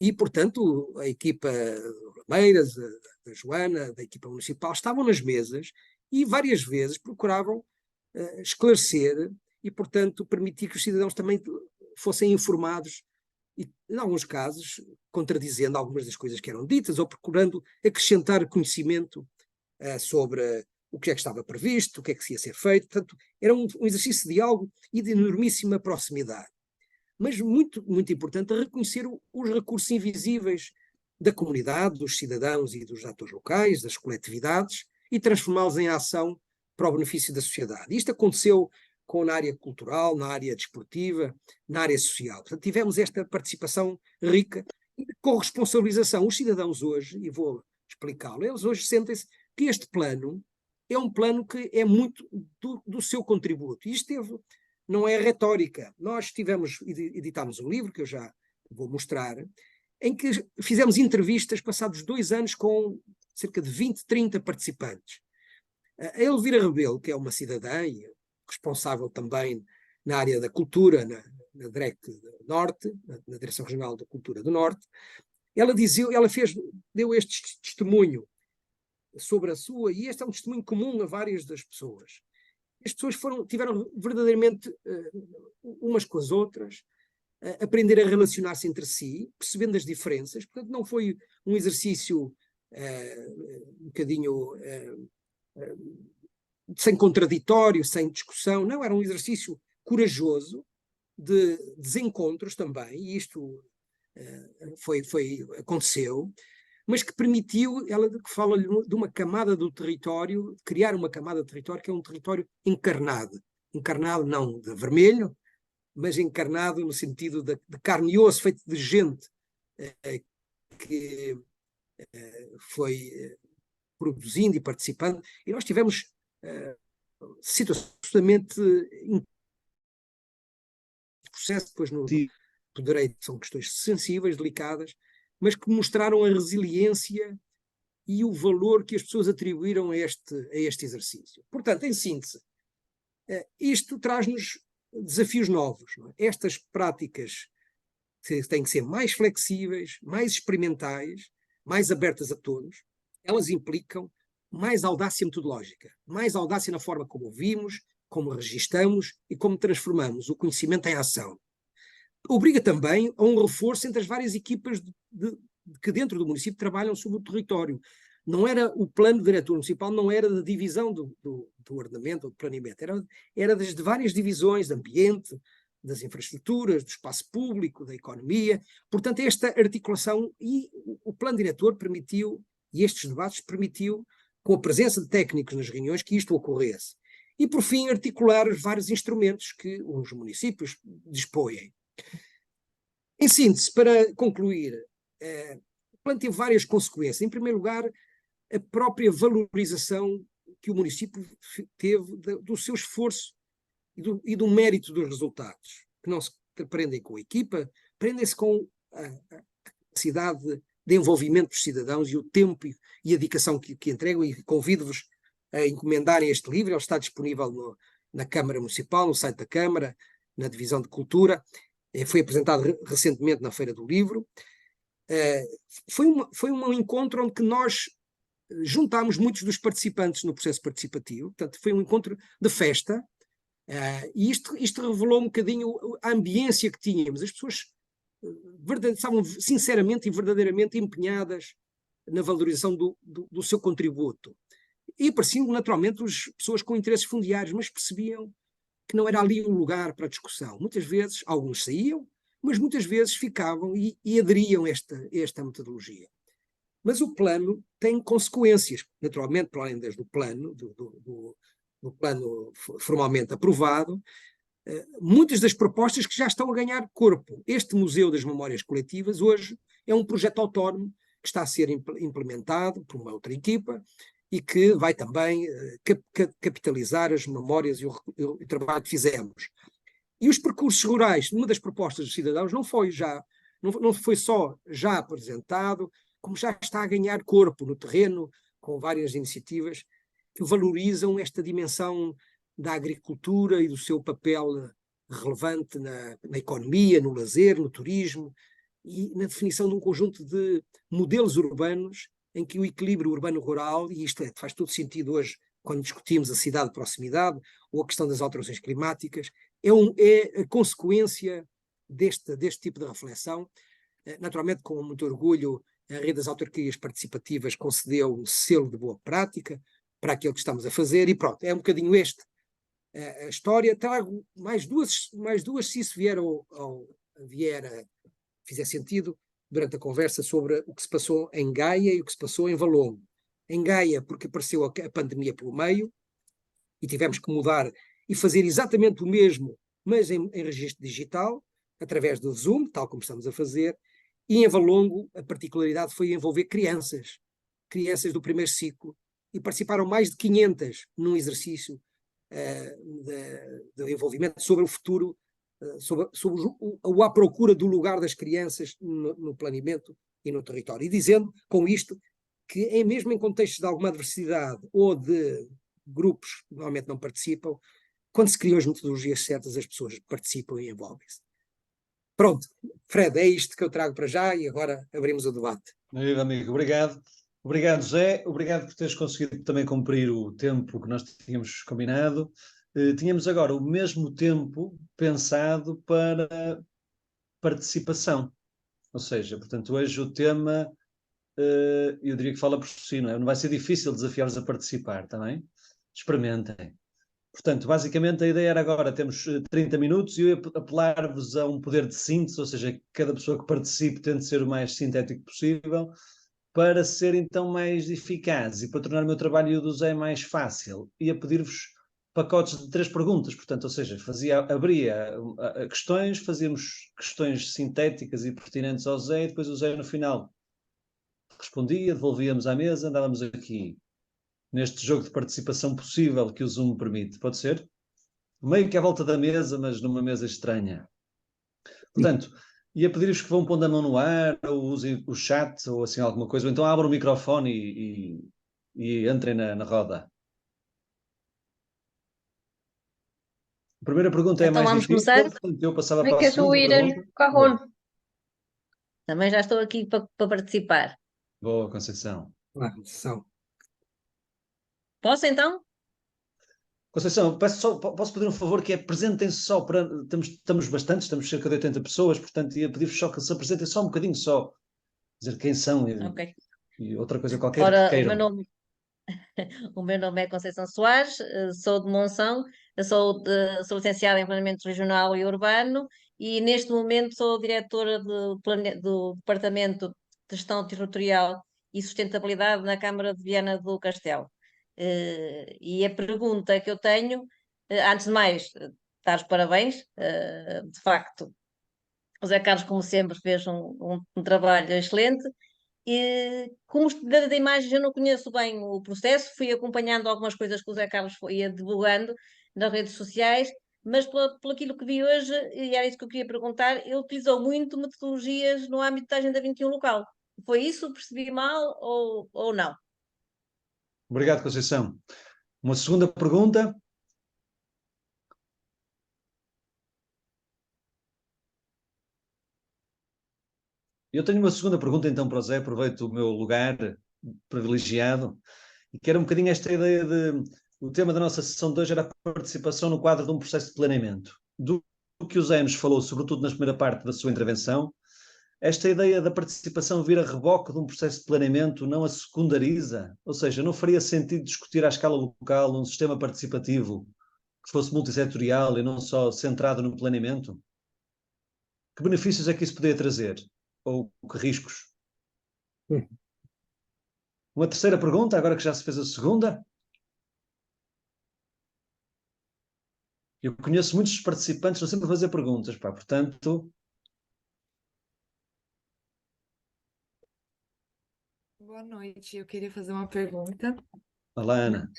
E, portanto, a equipa do Lameiras, da Joana, da equipa municipal, estavam nas mesas e várias vezes procuravam esclarecer e, portanto, permitir que os cidadãos também fossem informados e, em alguns casos, contradizendo algumas das coisas que eram ditas ou procurando acrescentar conhecimento sobre o que é que estava previsto, o que é que se ia ser feito. Portanto, era um exercício de diálogo e de enormíssima proximidade. Mas muito, muito importante reconhecer os recursos invisíveis da comunidade, dos cidadãos e dos atores locais, das coletividades, e transformá-los em ação para o benefício da sociedade. Isto aconteceu na área cultural, na área desportiva, na área social. Portanto, tivemos esta participação rica e de corresponsabilização. Os cidadãos hoje, e vou explicá-lo, eles hoje sentem-se que este plano é um plano que é muito do seu contributo. E isto não é retórica. Nós editámos um livro, que eu já vou mostrar, em que fizemos entrevistas passados 2 anos com cerca de 20, 30 participantes. A Elvira Rebelo, que é uma cidadã e responsável também na área da cultura, na DREC Norte, na Direção Regional da Cultura do Norte, ela deu este testemunho sobre a sua, e este é um testemunho comum a várias das pessoas. As pessoas tiveram verdadeiramente umas com as outras, aprender a relacionar-se entre si, percebendo as diferenças. Portanto, não foi um exercício um bocadinho sem contraditório, sem discussão. Não, era um exercício corajoso de desencontros também, e isto aconteceu, mas que permitiu, ela que fala de uma camada do território, criar uma camada de território que é um território encarnado. Encarnado não de vermelho, mas encarnado no sentido de carne e osso, feito de gente que foi produzindo e participando. E nós tivemos situações absolutamente processo, depois no direito são questões sensíveis, delicadas, mas que mostraram a resiliência e o valor que as pessoas atribuíram a este exercício. Portanto, em síntese, isto traz-nos desafios novos. Não é? Estas práticas têm que ser mais flexíveis, mais experimentais, mais abertas a todos. Elas implicam mais audácia metodológica, mais audácia na forma como ouvimos, como registamos e como transformamos o conhecimento em ação. Obriga também a um reforço entre as várias equipas que dentro do município trabalham sobre o território. Não era o plano diretor municipal, não era da divisão do ordenamento ou do planeamento, era das várias divisões, de ambiente, das infraestruturas, do espaço público, da economia. Portanto, esta articulação e o plano diretor permitiu, e estes debates permitiu, com a presença de técnicos nas reuniões, que isto ocorresse. E, por fim, articular os vários instrumentos que os municípios dispõem. Em síntese, para concluir, o plano teve várias consequências. Em primeiro lugar, a própria valorização que o município teve do seu esforço e do mérito dos resultados, que não se aprendem com a equipa, aprendem-se com a capacidade de envolvimento dos cidadãos e o tempo e a dedicação que entregam, e convido-vos a encomendarem este livro. Ele está disponível na Câmara Municipal, no site da Câmara, na Divisão de Cultura. Foi apresentado recentemente na Feira do Livro. Foi um encontro onde que nós juntámos muitos dos participantes no processo participativo. Portanto, foi um encontro de festa, e isto revelou um bocadinho a ambiência que tínhamos. As pessoas estavam sinceramente e verdadeiramente empenhadas na valorização do seu contributo. E apareciam naturalmente as pessoas com interesses fundiários, mas percebiam que não era ali um lugar para discussão. Muitas vezes, alguns saíam, mas muitas vezes ficavam e aderiam a esta metodologia. Mas o plano tem consequências, naturalmente, para além do plano, do plano formalmente aprovado, muitas das propostas que já estão a ganhar corpo. Este Museu das Memórias Coletivas hoje é um projeto autónomo que está a ser implementado por uma outra equipa e que vai também capitalizar as memórias e o trabalho que fizemos. E os percursos rurais, uma das propostas dos cidadãos, não foi só já apresentado, como já está a ganhar corpo no terreno, com várias iniciativas que valorizam esta dimensão da agricultura e do seu papel relevante na economia, no lazer, no turismo e na definição de um conjunto de modelos urbanos em que o equilíbrio urbano-rural, e isto faz todo sentido hoje quando discutimos a cidade de proximidade ou a questão das alterações climáticas, é a consequência deste tipo de reflexão. Naturalmente, com muito orgulho, a Rede das Autarquias Participativas concedeu um selo de boa prática para aquilo que estamos a fazer, e pronto, é um bocadinho a história. Trago mais duas se isso fizer sentido, durante a conversa, sobre o que se passou em Gaia e o que se passou em Valongo. Em Gaia, porque apareceu a pandemia pelo meio, e tivemos que mudar e fazer exatamente o mesmo, mas em registro digital, através do Zoom, tal como estamos a fazer. E em Valongo, a particularidade foi envolver crianças do primeiro ciclo, e participaram mais de 500 num exercício de envolvimento sobre o futuro, sobre a procura do lugar das crianças no planeamento e no território. E dizendo com isto que, mesmo em contextos de alguma adversidade ou de grupos que normalmente não participam, quando se criam as metodologias certas, as pessoas participam e envolvem-se. Pronto, Fred, é isto que eu trago para já, e agora abrimos o debate. Meu amigo, obrigado. Obrigado, José. Obrigado por teres conseguido também cumprir o tempo que nós tínhamos combinado. Tínhamos agora o mesmo tempo pensado para participação. Ou seja, portanto, hoje o tema eu diria que fala por si, não é? Não vai ser difícil desafiar-vos a participar, também. Experimentem. Portanto, basicamente a ideia era agora, temos 30 minutos e eu ia apelar-vos a um poder de síntese, ou seja, que cada pessoa que participe tente ser o mais sintético possível, para ser então mais eficaz e para tornar o meu trabalho e o do Zé mais fácil. Ia pedir-vos pacotes de 3 perguntas, portanto, ou seja, abria questões, fazíamos questões sintéticas e pertinentes ao Zé, e depois o Zé no final respondia, devolvíamos à mesa, andávamos aqui neste jogo de participação possível que o Zoom permite. Pode ser? Meio que à volta da mesa, mas numa mesa estranha. Portanto, ia pedir-vos que vão pondo a mão no ar, ou usem o chat, ou assim alguma coisa, ou então abram o microfone e entrem na roda. A primeira pergunta é a Então mais vamos difícil, começar. portanto eu passava Como é para que a és o segunda Irene pergunta. Carrone? Também já estou aqui para participar. Boa, Conceição. São. Posso então? Conceição, posso pedir um favor, que é apresentem-se só, estamos bastantes, estamos cerca de 80 pessoas, portanto ia pedir-vos só que se apresentem só um bocadinho só, dizer quem são Ok. e outra coisa qualquer que Ora, queiram. o meu nome é Conceição Soares, sou de Monção, eu sou licenciada em Planeamento Regional e Urbano e neste momento sou diretora do Departamento de Gestão Territorial e Sustentabilidade na Câmara de Viana do Castelo. E a pergunta que eu tenho, antes de mais, dar os parabéns, de facto, o Zé Carlos, como sempre, fez um trabalho excelente. E, como estudante de imagens, eu não conheço bem o processo, fui acompanhando algumas coisas que o Zé Carlos ia divulgando nas redes sociais, mas por aquilo que vi hoje, e era isso que eu queria perguntar, ele utilizou muito metodologias no âmbito da Agenda 21 local. Foi isso? Percebi mal ou não? Obrigado, Conceição. Uma segunda pergunta. Eu tenho uma segunda pergunta então para o Zé, aproveito o meu lugar privilegiado, e que era um bocadinho esta ideia de... O tema da nossa sessão de hoje era a participação no quadro de um processo de planeamento. Do que o Zé nos falou, sobretudo na primeira parte da sua intervenção, esta ideia da participação vir a reboque de um processo de planeamento não a secundariza? Ou seja, não faria sentido discutir à escala local um sistema participativo que fosse multissetorial e não só centrado no planeamento? Que benefícios é que isso poderia trazer? Ou que riscos? Uma terceira pergunta, agora que já se fez a segunda. Eu conheço muitos participantes, estão sempre a fazer perguntas, pá, portanto... Boa noite, eu queria fazer uma pergunta. Olá, Ana.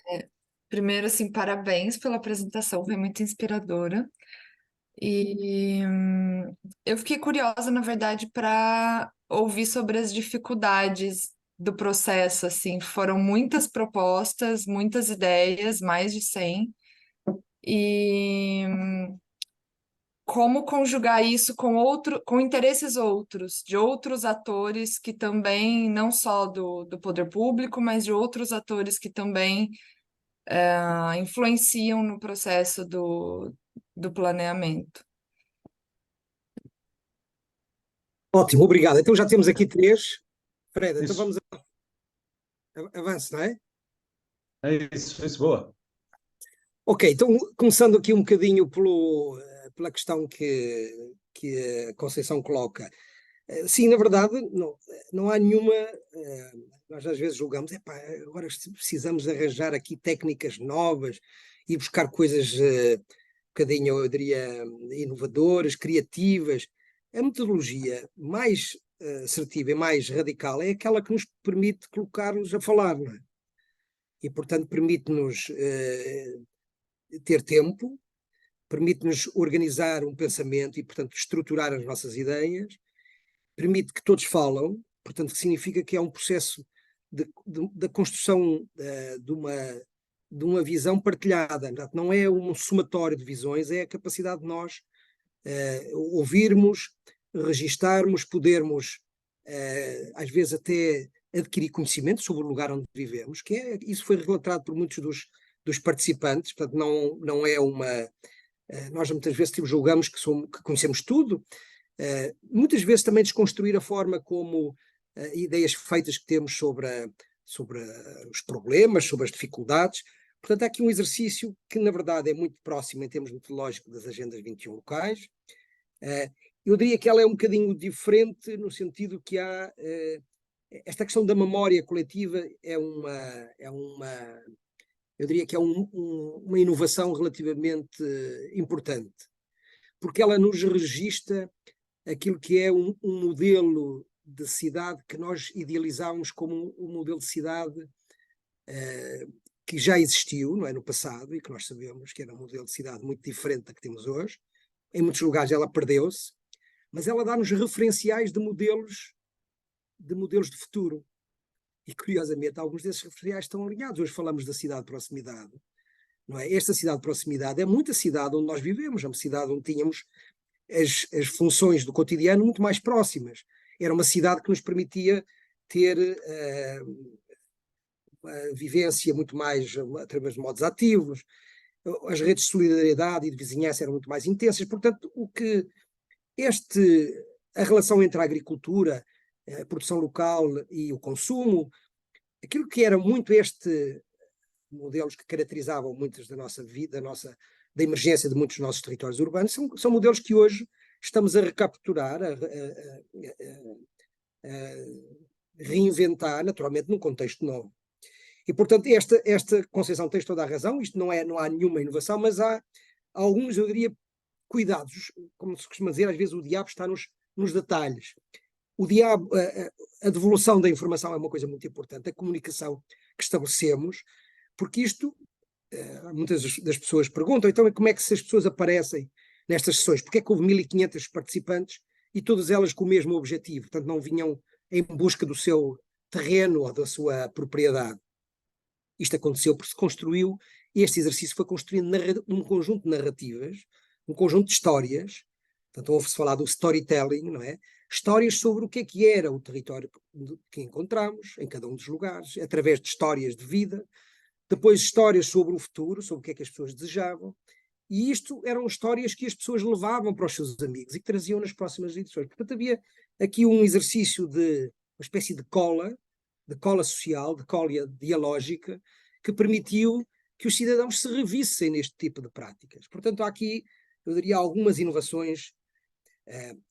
Primeiro, assim, parabéns pela apresentação, foi muito inspiradora. E eu fiquei curiosa, na verdade, para ouvir sobre as dificuldades do processo, assim, foram muitas propostas, muitas ideias, mais de 100. E como conjugar isso com interesses outros, de outros atores que também, não só do poder público, mas de outros atores que também influenciam no processo do planeamento. Ótimo, obrigado. Então já temos aqui 3. Fred, então Isso. vamos avance, não é? É isso, boa. Ok, então começando aqui um bocadinho pela questão que a Conceição coloca. Sim, na verdade, não há nenhuma. Nós às vezes julgamos, agora precisamos arranjar aqui técnicas novas e buscar coisas um bocadinho, eu diria, inovadoras, criativas. A metodologia mais assertiva e mais radical é aquela que nos permite colocar-nos a falar, não é? E, portanto, permite-nos ter tempo, permite-nos organizar um pensamento e, portanto, estruturar as nossas ideias, permite que todos falam, portanto, que significa que é um processo da construção de uma visão partilhada. Não é um somatório de visões, é a capacidade de nós ouvirmos, registarmos, podermos, às vezes até adquirir conhecimento sobre o lugar onde vivemos, isso foi relatado por muitos dos participantes, portanto não é uma... nós muitas vezes julgamos que conhecemos tudo, muitas vezes também desconstruir a forma como ideias feitas que temos sobre os problemas, sobre as dificuldades. Portanto, há aqui um exercício que, na verdade, é muito próximo em termos metodológicos das agendas 21 locais. Eu diria que ela é um bocadinho diferente no sentido que há... esta questão da memória coletiva eu diria que é uma inovação relativamente importante, porque ela nos registra aquilo que é um modelo de cidade que nós idealizámos como um modelo de cidade que já existiu, não é, no passado, e que nós sabemos que era um modelo de cidade muito diferente da que temos hoje. Em muitos lugares ela perdeu-se, mas ela dá-nos referenciais de modelos de futuro. E, curiosamente, alguns desses referenciais estão alinhados. Hoje falamos da cidade de proximidade. Não é? Esta cidade de proximidade é muita cidade onde nós vivemos, é uma cidade onde tínhamos as funções do cotidiano muito mais próximas. Era uma cidade que nos permitia ter uma vivência muito mais através de modos ativos, as redes de solidariedade e de vizinhança eram muito mais intensas. Portanto, a relação entre a agricultura, a produção local e o consumo, aquilo que era muito modelos que caracterizavam muitas da nossa vida, da emergência de muitos dos nossos territórios urbanos, são modelos que hoje estamos a recapturar, a reinventar, naturalmente, num contexto novo. E, portanto, esta concepção tem toda a razão, não há nenhuma inovação, mas há alguns, eu diria, cuidados. Como se costuma dizer, às vezes o diabo está nos detalhes. A devolução da informação é uma coisa muito importante, a comunicação que estabelecemos, porque isto, muitas das pessoas perguntam, então como é que as pessoas aparecem nestas sessões? Porque é que houve 1500 participantes e todas elas com o mesmo objetivo? Portanto, não vinham em busca do seu terreno ou da sua propriedade. Isto aconteceu porque este exercício foi construído num conjunto de narrativas, um conjunto de histórias. Portanto, ouve-se falar do storytelling, não é? Histórias sobre o que é que era o território que encontramos em cada um dos lugares, através de histórias de vida, depois histórias sobre o futuro, sobre o que é que as pessoas desejavam, e isto eram histórias que as pessoas levavam para os seus amigos e que traziam nas próximas edições. Portanto, havia aqui um exercício uma espécie de cola social, de cola dialógica, que permitiu que os cidadãos se revissem neste tipo de práticas. Portanto, há aqui, eu diria, algumas inovações.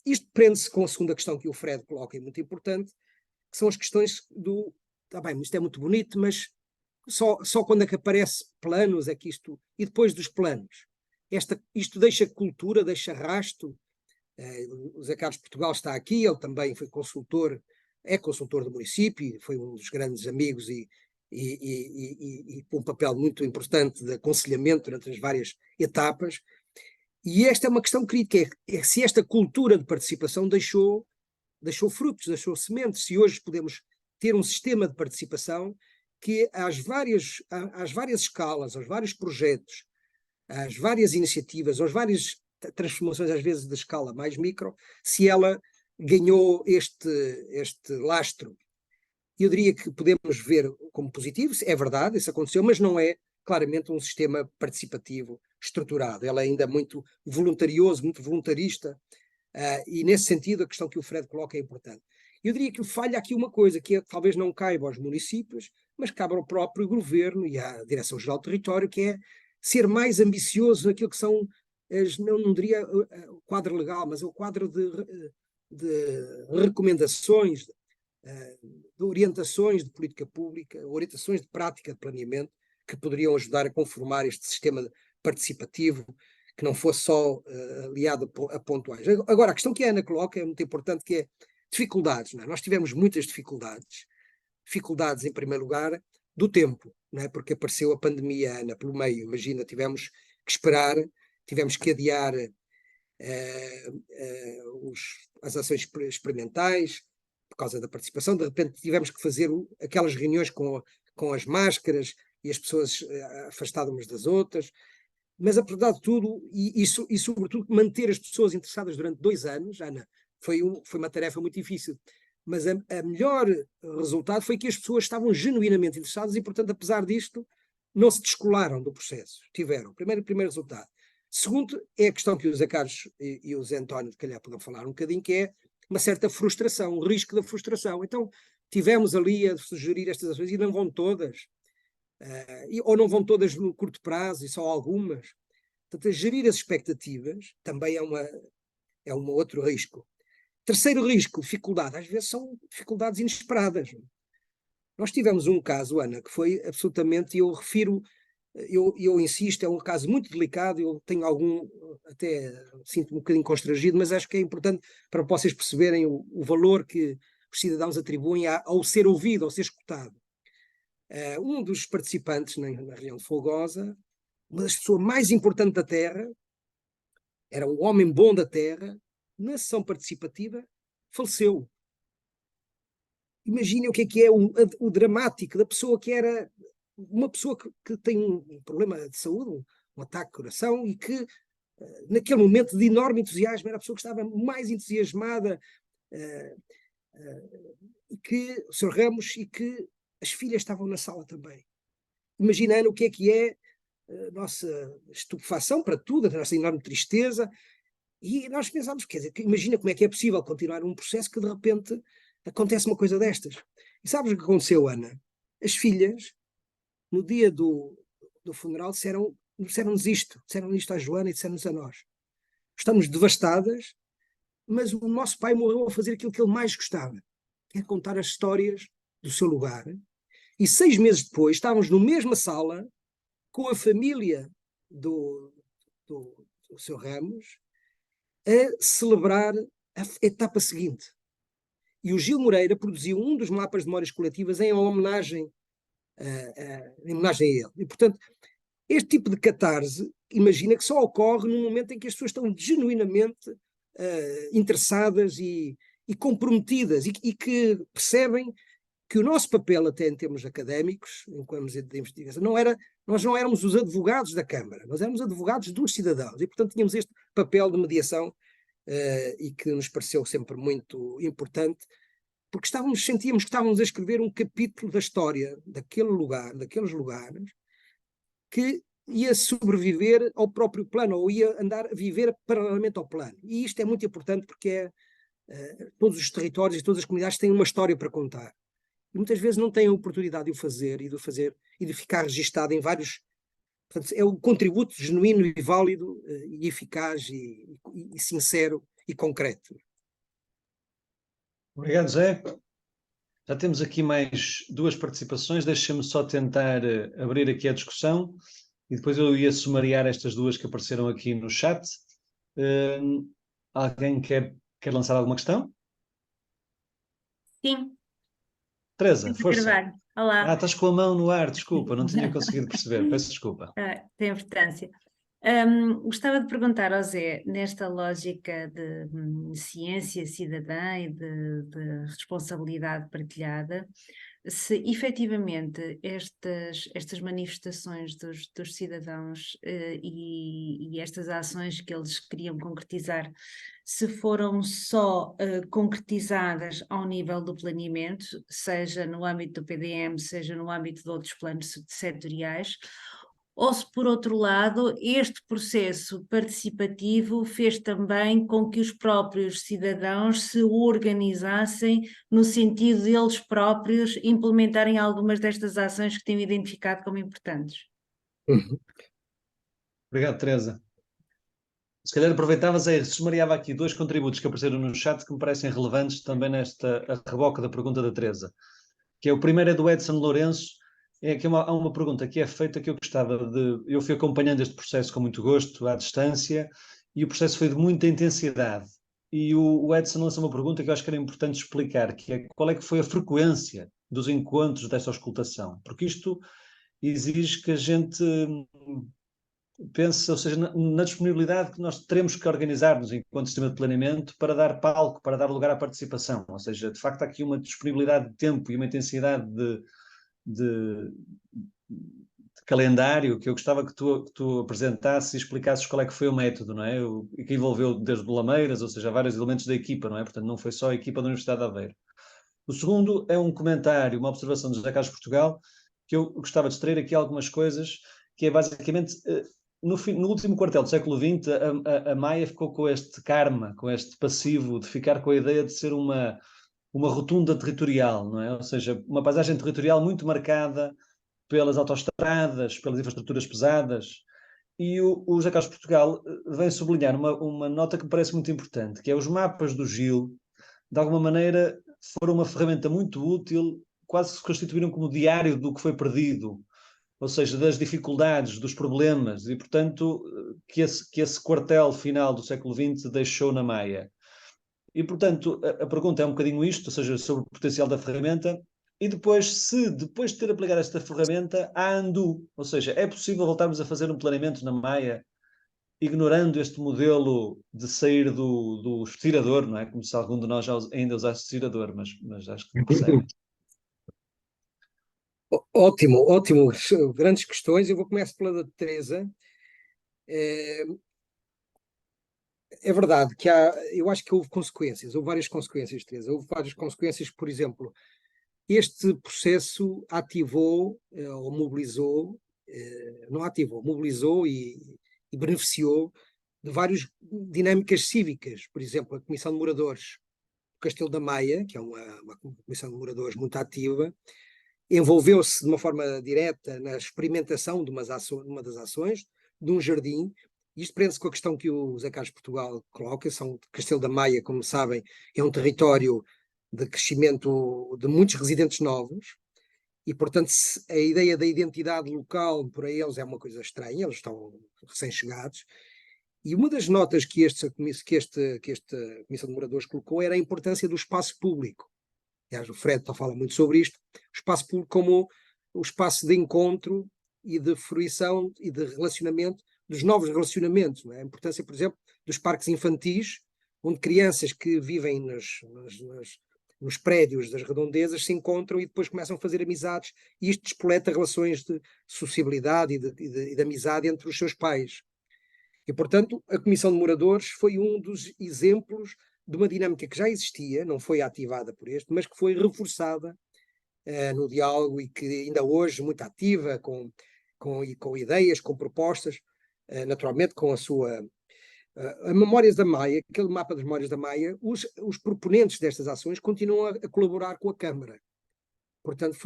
Isto prende-se com a segunda questão que o Fred coloca, e muito importante, que são as questões está bem, isto é muito bonito, mas só quando é que aparece planos é que isto... E depois dos planos, isto deixa cultura, deixa rasto. O Zé Carlos Portugal está aqui, ele também foi é consultor do município, foi um dos grandes amigos e com um papel muito importante de aconselhamento durante as várias etapas. E esta é uma questão crítica, é se esta cultura de participação deixou frutos, deixou sementes, se hoje podemos ter um sistema de participação que às várias escalas, aos vários projetos, às várias iniciativas, às várias transformações, às vezes de escala mais micro, se ela ganhou este lastro. Eu diria que podemos ver como positivo, é verdade, isso aconteceu, mas não é claramente um sistema participativo estruturado. Ela é ainda muito voluntarioso, muito voluntarista, e nesse sentido a questão que o Fred coloca é importante. Eu diria que falha aqui uma coisa, que talvez não caiba aos municípios, mas cabe ao próprio governo e à Direção-Geral do Território, que é ser mais ambicioso naquilo que são, não diria o quadro legal, mas o quadro de recomendações, de orientações de política pública, orientações de prática de planeamento, que poderiam ajudar a conformar este sistema participativo, que não fosse só aliado a pontuais. Agora, a questão que a Ana coloca é muito importante, que é dificuldades. Não é? Nós tivemos muitas dificuldades, em primeiro lugar, do tempo, não é? Porque apareceu a pandemia, Ana, pelo meio. Imagina, tivemos que esperar, tivemos que adiar as ações experimentais, por causa da participação. De repente tivemos que fazer aquelas reuniões com as máscaras e as pessoas afastadas umas das outras. Mas, apesar de tudo, e sobretudo manter as pessoas interessadas durante 2 anos, Ana, foi uma tarefa muito difícil. Mas a melhor resultado foi que as pessoas estavam genuinamente interessadas e, portanto, apesar disto, não se descolaram do processo. Tiveram. Primeiro resultado. Segundo, é a questão que o Zé Carlos e o Zé António, de calhar, podem falar um bocadinho, que é uma certa frustração, o risco da frustração. Então, tivemos ali a sugerir estas ações e não vão todas, ou não vão todas no curto prazo e só algumas. Portanto, gerir as expectativas também é um outro risco. Terceiro risco, dificuldade. Às vezes são dificuldades inesperadas. Nós tivemos um caso, Ana, que foi absolutamente, eu insisto, é um caso muito delicado, eu tenho até sinto-me um bocadinho constrangido, mas acho que é importante para vocês perceberem o valor que os cidadãos atribuem ao ser ouvido, ao ser escutado. Um dos participantes na região de Folgosa, uma das pessoas mais importantes da Terra, era um homem bom da Terra, na sessão participativa, faleceu. Imaginem o que é o dramático da pessoa que era uma pessoa que tem um problema de saúde, um ataque de coração, e que, naquele momento de enorme entusiasmo, era a pessoa que estava mais entusiasmada, e que, o Sr. Ramos, e que as filhas estavam na sala também. Imaginando o que é a nossa estupefação para tudo, a nossa enorme tristeza, e nós pensámos, quer dizer, imagina como é que é possível continuar um processo que de repente acontece uma coisa destas. E sabes o que aconteceu, Ana? As filhas, no dia do funeral, disseram-nos isto à Joana e disseram-nos a nós. Estamos devastadas, mas o nosso pai morreu a fazer aquilo que ele mais gostava, que é contar as histórias do seu lugar. E 6 meses depois estávamos na mesma sala com a família do Sr. Ramos a celebrar a etapa seguinte. E o Gil Moreira produziu um dos mapas de memórias coletivas em homenagem a ele. E, portanto, este tipo de catarse, imagina que só ocorre no momento em que as pessoas estão genuinamente interessadas e comprometidas e que percebem que o nosso papel, até em termos académicos, em termos de investigação, nós não éramos os advogados da Câmara, nós éramos advogados dos cidadãos e, portanto, tínhamos este papel de mediação e que nos pareceu sempre muito importante, porque sentíamos que estávamos a escrever um capítulo da história daquele lugar, daqueles lugares, que ia sobreviver ao próprio plano, ou ia andar a viver paralelamente ao plano. E isto é muito importante porque todos os territórios e todas as comunidades têm uma história para contar. E muitas vezes não têm a oportunidade de o fazer e de ficar registado em vários. Portanto, é um contributo genuíno e válido e eficaz e sincero e concreto. Obrigado, Zé. Já temos aqui mais 2 participações. Deixa-me só tentar abrir aqui a discussão e depois eu ia sumariar estas 2 que apareceram aqui no chat. Alguém quer lançar alguma questão? Sim. Teresa, força. Olá. Estás com a mão no ar, desculpa, não tinha conseguido perceber, peço desculpa. Tem importância. Gostava de perguntar ao Zé, nesta lógica de ciência cidadã e de responsabilidade partilhada, se efetivamente estas manifestações dos cidadãos e estas ações que eles queriam concretizar, se foram só concretizadas ao nível do planeamento, seja no âmbito do PDM, seja no âmbito de outros planos setoriais, ou se, por outro lado, este processo participativo fez também com que os próprios cidadãos se organizassem no sentido de eles próprios implementarem algumas destas ações que tinham identificado como importantes. Obrigado, Teresa. Se calhar aproveitavas sumariava aqui 2 contributos que apareceram no chat que me parecem relevantes também a reboque da pergunta da Teresa. Que é, o primeiro é do Edson Lourenço. É que há uma pergunta que é feita que eu gostava de... Eu fui acompanhando este processo com muito gosto, à distância, e o processo foi de muita intensidade. E o Edson lança uma pergunta que eu acho que era importante explicar, que é qual é que foi a frequência dos encontros desta auscultação? Porque isto exige que a gente pense, ou seja, na disponibilidade que nós teremos que organizar-nos enquanto sistema de planeamento para dar palco, para dar lugar à participação. Ou seja, de facto há aqui uma disponibilidade de tempo e uma intensidade de calendário que eu gostava que tu apresentasses e explicasses qual é que foi o método, não é? E que envolveu desde Lameiras, ou seja, vários elementos da equipa, não é? Portanto, não foi só a equipa da Universidade de Aveiro. O segundo é um comentário, uma observação do José Carlos Portugal, que eu gostava de extrair aqui algumas coisas, que é basicamente no último quartel do século XX, a Maia ficou com este karma, com este passivo de ficar com a ideia de ser uma rotunda territorial, não é? Ou seja, uma paisagem territorial muito marcada pelas autoestradas, pelas infraestruturas pesadas. E o José Carlos Portugal vem sublinhar uma nota que me parece muito importante, que é os mapas do Gil, de alguma maneira, foram uma ferramenta muito útil, quase se constituíram como diário do que foi perdido, ou seja, das dificuldades, dos problemas, e, portanto, que esse quartel final do século XX deixou na Maia. E, portanto, a pergunta é um bocadinho isto, ou seja, sobre o potencial da ferramenta, e depois de ter aplicado esta ferramenta, há andu, ou seja, é possível voltarmos a fazer um planeamento na Maia, ignorando este modelo de sair do estirador, não é? Como se algum de nós ainda usasse estirador, mas acho que percebem. Ótimo, grandes questões. Eu vou começar pela da Teresa. É verdade que eu acho que houve várias consequências, Teresa. Houve várias consequências, por exemplo, este processo ativou ou mobilizou, não ativou, mobilizou e beneficiou de várias dinâmicas cívicas. Por exemplo, a Comissão de Moradores do Castelo da Maia, que é uma comissão de moradores muito ativa, envolveu-se de uma forma direta na experimentação de uma das ações, de um jardim. Isto prende-se com a questão que o José Carlos Portugal coloca. Castelo da Maia, como sabem, é um território de crescimento de muitos residentes novos e, portanto, a ideia da identidade local para eles é uma coisa estranha, eles estão recém-chegados. E uma das notas que esta Comissão de Moradores colocou era a importância do espaço público. Aliás, o Fred fala muito sobre isto, o espaço público como o espaço de encontro e de fruição e de relacionamento, dos novos relacionamentos, não é? A importância, por exemplo, dos parques infantis, onde crianças que vivem nos prédios das redondezas se encontram e depois começam a fazer amizades, e isto despoleta relações de sociabilidade e de amizade entre os seus pais. E, portanto, a Comissão de Moradores foi um dos exemplos de uma dinâmica que já existia, não foi ativada por este, mas que foi reforçada no diálogo e que ainda hoje muito ativa, com ideias, com propostas, naturalmente com a sua... a Memórias da Maia, aquele mapa das Memórias da Maia, os proponentes destas ações continuam a colaborar com a Câmara. Portanto,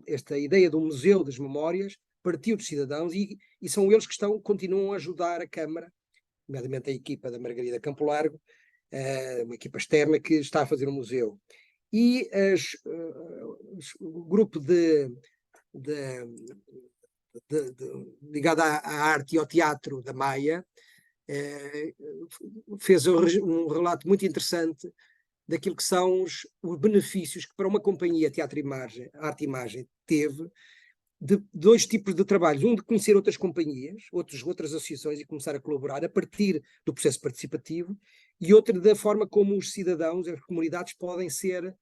esta ideia do Museu das Memórias partiu dos cidadãos e são eles que continuam a ajudar a Câmara, nomeadamente a equipa da Margarida Campo Largo, uma equipa externa que está a fazer um museu. E o grupo ligado à arte e ao teatro da Maia fez um relato muito interessante daquilo que são os benefícios que para uma companhia Teatro e Imagem, Arte e Imagem teve de dois tipos de trabalhos. Um de conhecer outras companhias, outras associações e começar a colaborar a partir do processo participativo, e outro da forma como os cidadãos, as comunidades podem ser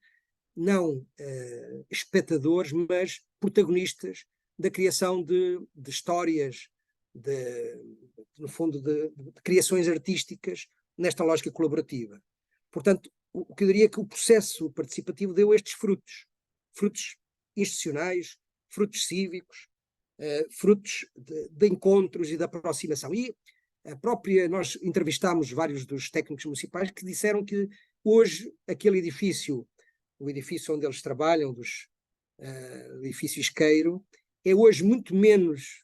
não espectadores, mas protagonistas da criação de histórias, no fundo, de criações artísticas nesta lógica colaborativa. Portanto, o que eu diria é que o processo participativo deu estes frutos institucionais, frutos cívicos, frutos de encontros e de aproximação. E nós entrevistámos vários dos técnicos municipais que disseram que hoje aquele edifício, o edifício onde eles trabalham, o edifício Isqueiro, é hoje muito menos,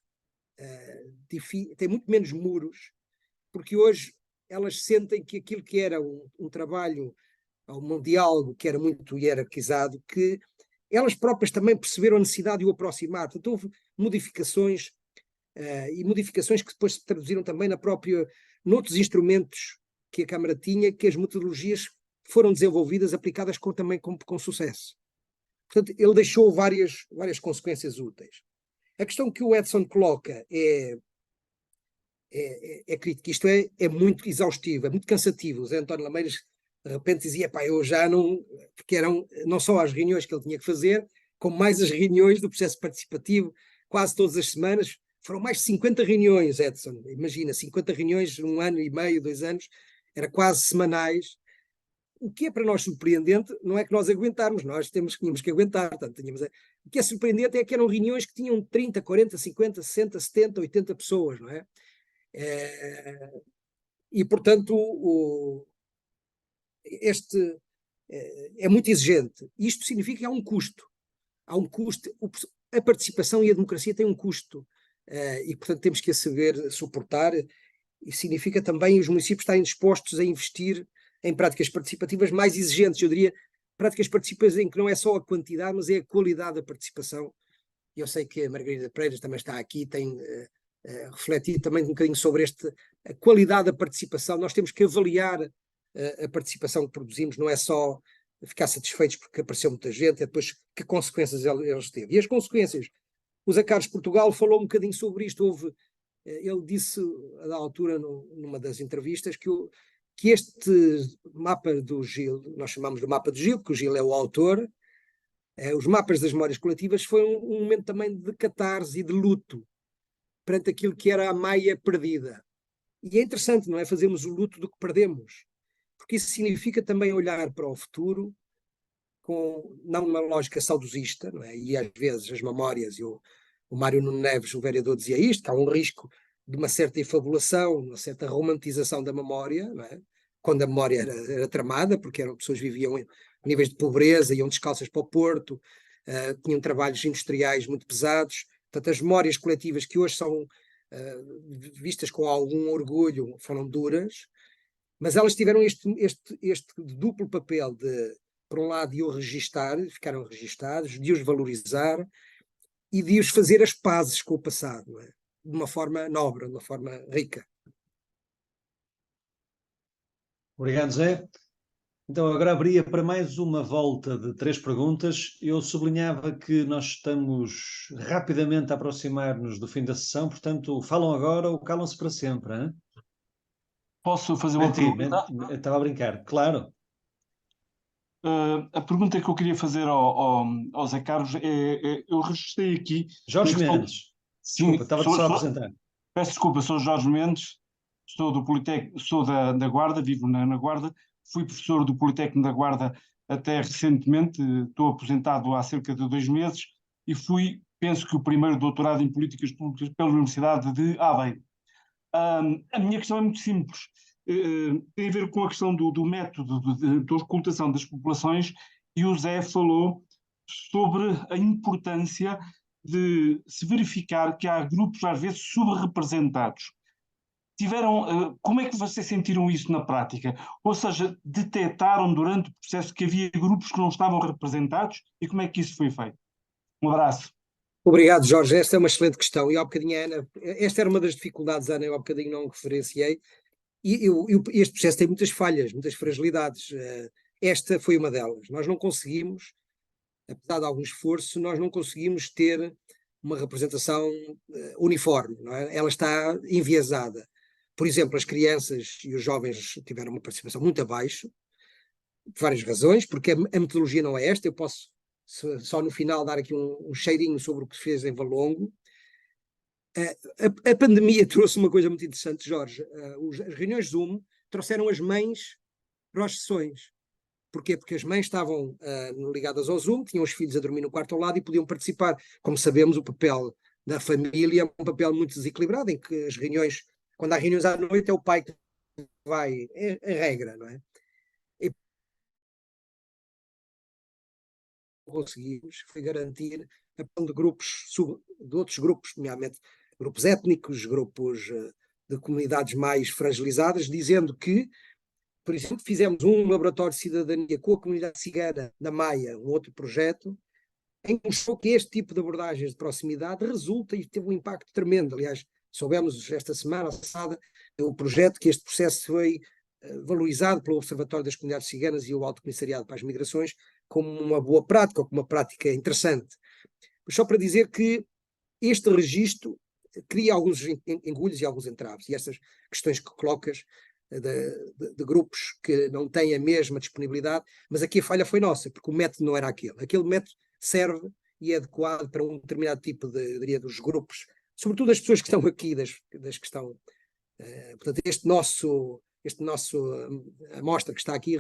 tem muito menos muros, porque hoje elas sentem que aquilo que era um trabalho, um diálogo que era muito hierarquizado, que elas próprias também perceberam a necessidade de o aproximar. Portanto, houve modificações, e modificações que depois se traduziram também noutros instrumentos que a Câmara tinha, que as metodologias foram desenvolvidas, aplicadas também com sucesso. Portanto, ele deixou várias consequências úteis. A questão que o Edson coloca é crítica. Isto é muito exaustivo, é muito cansativo. O Zé António Lameiras de repente dizia, eu já não... Porque eram não só as reuniões que ele tinha que fazer, como mais as reuniões do processo participativo, quase todas as semanas. Foram mais de 50 reuniões, Edson. Imagina, 50 reuniões, 1 ano e meio, 2 anos, era quase semanais. O que é para nós surpreendente não é que nós aguentarmos, nós tínhamos que aguentar. Portanto, o que é surpreendente é que eram reuniões que tinham 30, 40, 50, 60, 70, 80 pessoas, não é? E, portanto, este é muito exigente. Isto significa que há um custo. Há um custo. A participação e a democracia têm um custo. E, portanto, temos que a saber suportar. E significa também os municípios estarem dispostos a investir em práticas participativas mais exigentes. Eu diria práticas participativas em que não é só a quantidade, mas é a qualidade da participação. Eu sei que a Margarida Pereira também está aqui, tem refletido também um bocadinho sobre a qualidade da participação. Nós temos que avaliar a participação que produzimos, não é só ficar satisfeitos porque apareceu muita gente, é depois que consequências eles teve. E as consequências, o Zé Carlos Portugal falou um bocadinho sobre isto, ele disse, à altura, numa das entrevistas, que este mapa do Gil, nós chamamos de mapa do Gil, porque o Gil é o autor, os mapas das memórias coletivas foi um momento também de catarse e de luto perante aquilo que era a Maia perdida. E é interessante, não é? Fazermos o luto do que perdemos, porque isso significa também olhar para o futuro com, não uma lógica saudosista, não é? E às vezes as memórias, o Mário Nuno Neves, o vereador, dizia isto, que há um risco de uma certa efabulação, uma certa romantização da memória, não é? Quando a memória era tramada, porque eram pessoas que viviam em níveis de pobreza, iam descalças para o Porto, tinham trabalhos industriais muito pesados. Portanto, as memórias coletivas que hoje são vistas com algum orgulho foram duras, mas elas tiveram este duplo papel de, por um lado, de o registar, ficaram registados, de os valorizar e de os fazer as pazes com o passado, não é? De uma forma nobre, de uma forma rica. Obrigado, Zé. Então, agora abria para mais uma volta de 3 perguntas. Eu sublinhava que nós estamos rapidamente a aproximar-nos do fim da sessão, portanto, falam agora ou calam-se para sempre, hein? Posso fazer uma pergunta? Estava a brincar, claro. A pergunta que eu queria fazer ao Zé Carlos eu registrei aqui... Jorge Mendes. Sim, desculpa, estava só a apresentar. Peço desculpa, sou Jorge Mendes, sou do Politécnico, sou da Guarda, vivo na Guarda, fui professor do Politécnico da Guarda até recentemente, estou aposentado há cerca de 2 meses e fui, penso que o primeiro doutorado em Políticas Públicas pela Universidade de Aveiro. A minha questão é muito simples. Tem a ver com a questão do método de ocultação das populações, e o Zé falou sobre a importância de se verificar que há grupos às vezes subrepresentados. Como é que vocês sentiram isso na prática? Ou seja, detectaram durante o processo que havia grupos que não estavam representados, e como é que isso foi feito? Um abraço. Obrigado, Jorge. Esta é uma excelente questão. E há bocadinho, Ana, esta era uma das dificuldades, Ana, eu há bocadinho não referenciei. E este processo tem muitas falhas, muitas fragilidades. Esta foi uma delas. Nós não conseguimos, apesar de algum esforço, nós não conseguimos ter uma representação uniforme, não é? Ela está enviesada. Por exemplo, as crianças e os jovens tiveram uma participação muito abaixo, por várias razões, porque a metodologia não é esta. Eu posso só no final dar aqui um cheirinho sobre o que se fez em Valongo. A pandemia trouxe uma coisa muito interessante, Jorge. As reuniões Zoom trouxeram as mães para as sessões. Porquê? Porque as mães estavam ligadas ao Zoom, tinham os filhos a dormir no quarto ao lado e podiam participar. Como sabemos, o papel da família é um papel muito desequilibrado, em que as reuniões, quando há reuniões à noite, é o pai que vai, é a regra, não é? E conseguimos foi garantir a papel de grupos, de outros grupos, nomeadamente grupos étnicos, grupos de comunidades mais fragilizadas, dizendo que, por exemplo, fizemos um laboratório de cidadania com a comunidade cigana na Maia, um outro projeto, em que mostrou que este tipo de abordagens de proximidade resulta e teve um impacto tremendo. Aliás, soubemos esta semana passada o projeto que este processo foi valorizado pelo Observatório das Comunidades Ciganas e o Alto Comissariado para as Migrações como uma boa prática, ou como uma prática interessante. Mas só para dizer que este registro cria alguns engulhos e alguns entraves, e estas questões que colocas de grupos que não têm a mesma disponibilidade, mas aqui a falha foi nossa, porque o método não era aquele método serve e é adequado para um determinado tipo de, eu diria, dos grupos, sobretudo as pessoas que estão aqui, das que estão, portanto, amostra que está aqui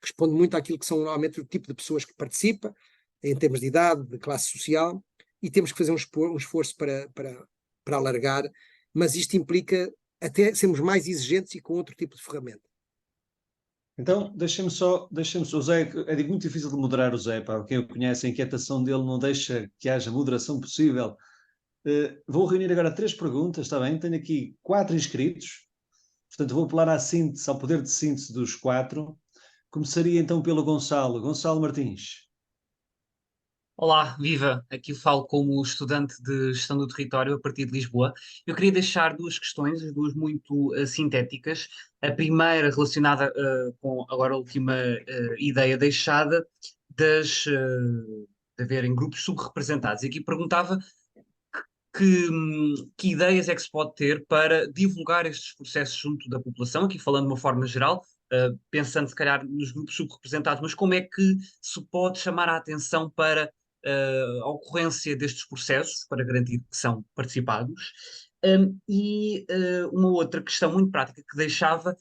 responde muito àquilo que são normalmente o tipo de pessoas que participa, em termos de idade, de classe social, e temos que fazer um esforço para alargar, mas isto implica até sermos mais exigentes e com outro tipo de ferramenta. Então, deixem-me só, o Zé, é muito difícil de moderar o Zé, para quem o conhece, a inquietação dele não deixa que haja moderação possível. Vou reunir agora 3 perguntas, está bem? Tenho aqui 4 inscritos, portanto vou apelar à síntese, ao poder de síntese dos 4. Começaria então pelo Gonçalo. Gonçalo Martins. Olá, viva! Aqui falo como estudante de Gestão do Território a partir de Lisboa. Eu queria deixar 2 questões, as 2 muito sintéticas. A primeira relacionada com agora a última ideia deixada de haverem grupos subrepresentados. E aqui perguntava que ideias é que se pode ter para divulgar estes processos junto da população, aqui falando de uma forma geral, pensando se calhar nos grupos subrepresentados, mas como é que se pode chamar a atenção para a ocorrência destes processos, para garantir que são participados. Uma outra questão muito prática que deixava,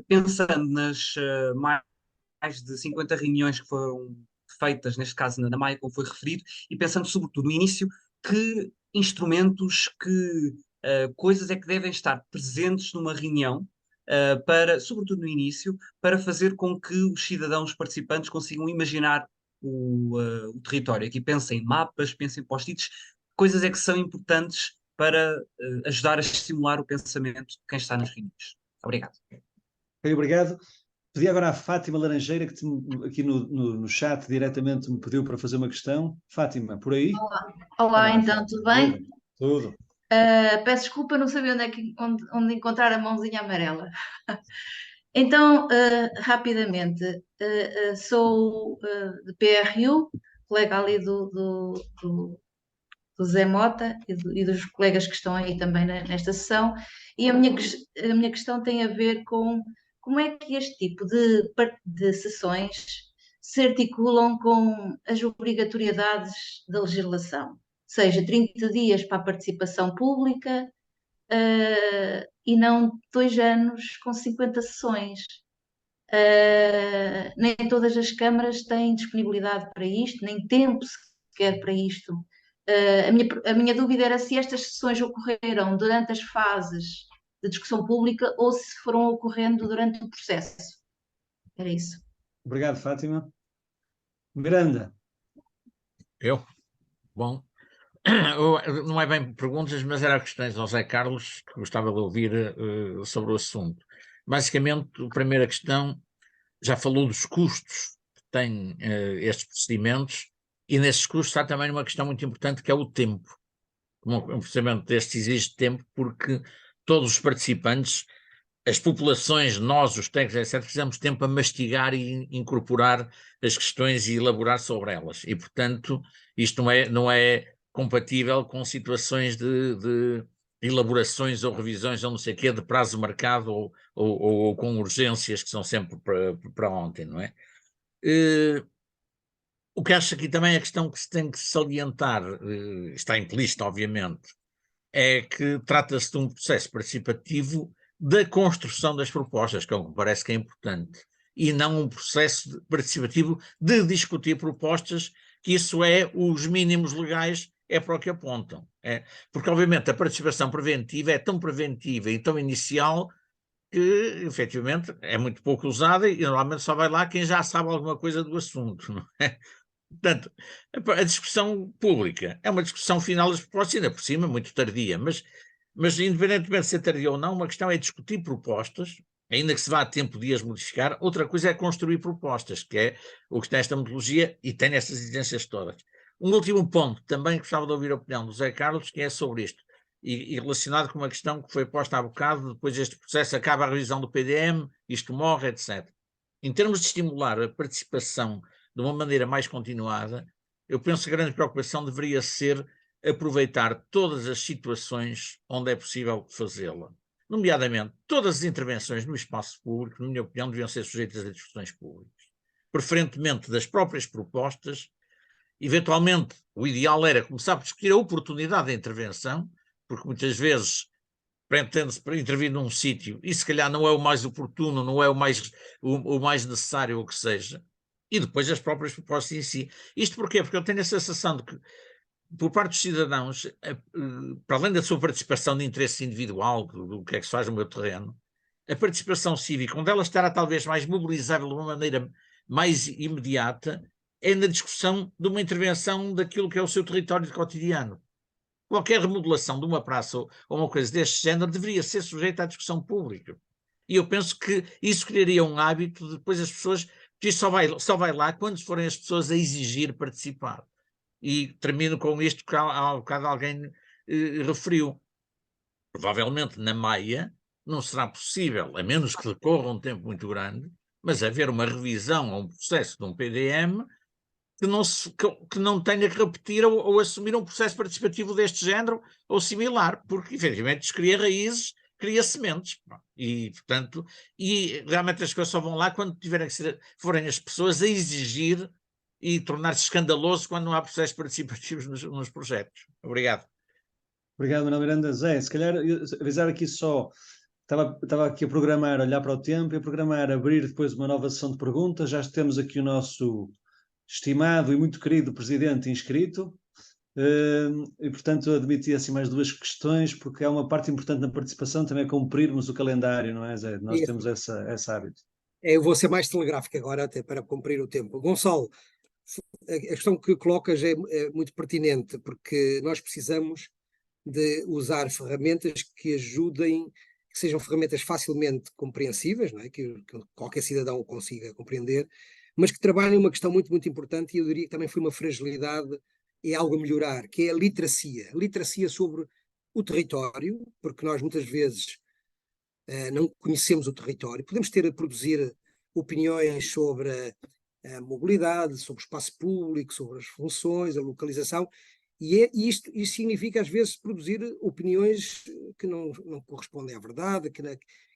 pensando nas mais de 50 reuniões que foram feitas, neste caso na Maia, como foi referido, e pensando sobretudo no início, que instrumentos, que coisas é que devem estar presentes numa reunião, sobretudo no início, para fazer com que os cidadãos participantes consigam imaginar o território. Aqui pensem em mapas, pensem em post-its, coisas é que são importantes para ajudar a estimular o pensamento de quem está nas reuniões. Obrigado. Obrigado. Pedi agora à Fátima Laranjeira, que aqui no chat diretamente me pediu para fazer uma questão. Fátima, por aí? Olá, então, tudo bem? Tudo. Peço desculpa, não sabia onde encontrar a mãozinha amarela. Então, rapidamente, sou de PRU, colega ali do Zé Mota e dos colegas que estão aí também nesta sessão, e a minha questão tem a ver com como é que este tipo de sessões se articulam com as obrigatoriedades da legislação, ou seja, 30 dias para a participação pública, e não 2 anos com 50 sessões. Nem todas as câmaras têm disponibilidade para isto, nem tempo sequer para isto. A minha dúvida era se estas sessões ocorreram durante as fases de discussão pública ou se foram ocorrendo durante o processo. Era isso. Obrigado, Fátima. Miranda. Eu? Bom, não é bem perguntas, mas eram questões ao Zé Carlos, que gostava de ouvir sobre o assunto. Basicamente, a primeira questão, já falou dos custos que têm estes procedimentos, e nesses custos há também uma questão muito importante, que é o tempo. Um procedimento deste exige tempo, porque todos os participantes, as populações, nós, os técnicos, etc., precisamos de tempo a mastigar e incorporar as questões e elaborar sobre elas. E, portanto, isto não é compatível com situações de elaborações ou revisões ou não sei o quê, de prazo marcado ou com urgências que são sempre para ontem, não é? O que acho aqui também a questão que se tem que salientar, está implícita, obviamente, é que trata-se de um processo participativo da construção das propostas, que é o que me parece que é importante, e não um processo participativo de discutir propostas, que isso é os mínimos legais, é para o que apontam. Porque, obviamente, a participação preventiva é tão preventiva e tão inicial que, efetivamente, é muito pouco usada e normalmente só vai lá quem já sabe alguma coisa do assunto, não é? Portanto, a discussão pública é uma discussão final das propostas, ainda por cima, muito tardia, mas independentemente de ser tardia ou não, uma questão é discutir propostas, ainda que se vá a tempo de as modificar. Outra coisa é construir propostas, que é o que tem esta metodologia e tem essas exigências todas. Um último ponto, também gostava de ouvir a opinião do Zé Carlos, que é sobre isto, e relacionado com uma questão que foi posta há bocado, depois deste processo acaba a revisão do PDM, isto morre, etc. Em termos de estimular a participação de uma maneira mais continuada, eu penso que a grande preocupação deveria ser aproveitar todas as situações onde é possível fazê-la. Nomeadamente, todas as intervenções no espaço público, na minha opinião, deviam ser sujeitas a discussões públicas. Preferentemente das próprias propostas. Eventualmente, o ideal era começar por discutir a oportunidade de intervenção, porque muitas vezes pretende-se para intervir num sítio e se calhar não é o mais oportuno, não é o mais necessário, ou o que seja, e depois as próprias propostas em si. Isto porquê? Porque eu tenho a sensação de que, por parte dos cidadãos, para além da sua participação de interesse individual, do que é que se faz no meu terreno, a participação cívica, onde ela estará talvez mais mobilizável de uma maneira mais imediata, é na discussão de uma intervenção daquilo que é o seu território de cotidiano. Qualquer remodelação de uma praça ou uma coisa deste género deveria ser sujeita à discussão pública. E eu penso que isso criaria um hábito de depois as pessoas, que isso só vai lá quando forem as pessoas a exigir participar. E termino com isto que há bocado alguém referiu. Provavelmente na Maia não será possível, a menos que decorra um tempo muito grande, mas haver uma revisão a um processo de um PDM que não tenha que repetir ou assumir um processo participativo deste género ou similar, porque efetivamente descria raízes, cria sementes, e portanto, e realmente as coisas só vão lá quando tiverem que forem as pessoas a exigir e tornar-se escandaloso quando não há processos participativos nos projetos. Obrigado. Obrigado, Manuel Miranda. Zé, se calhar avisar aqui só, estava aqui a programar, olhar para o tempo e a programar abrir depois uma nova sessão de perguntas. Já temos aqui o nosso estimado e muito querido presidente inscrito, e portanto admiti assim mais duas questões, porque é uma parte importante na participação também cumprirmos o calendário, não é, Zé? Nós temos esse hábito. Eu vou ser mais telegráfico agora, até para cumprir o tempo. Gonçalo, a questão que colocas é muito pertinente, porque nós precisamos de usar ferramentas que ajudem, que sejam ferramentas facilmente compreensíveis, não é? que qualquer cidadão consiga compreender, mas que trabalhem uma questão muito, muito importante, e eu diria que também foi uma fragilidade, é algo a melhorar, que é a literacia. Literacia sobre o território, porque nós muitas vezes não conhecemos o território. Podemos ter a produzir opiniões sobre a mobilidade, sobre o espaço público, sobre as funções, a localização, e isto significa às vezes produzir opiniões que não correspondem à verdade,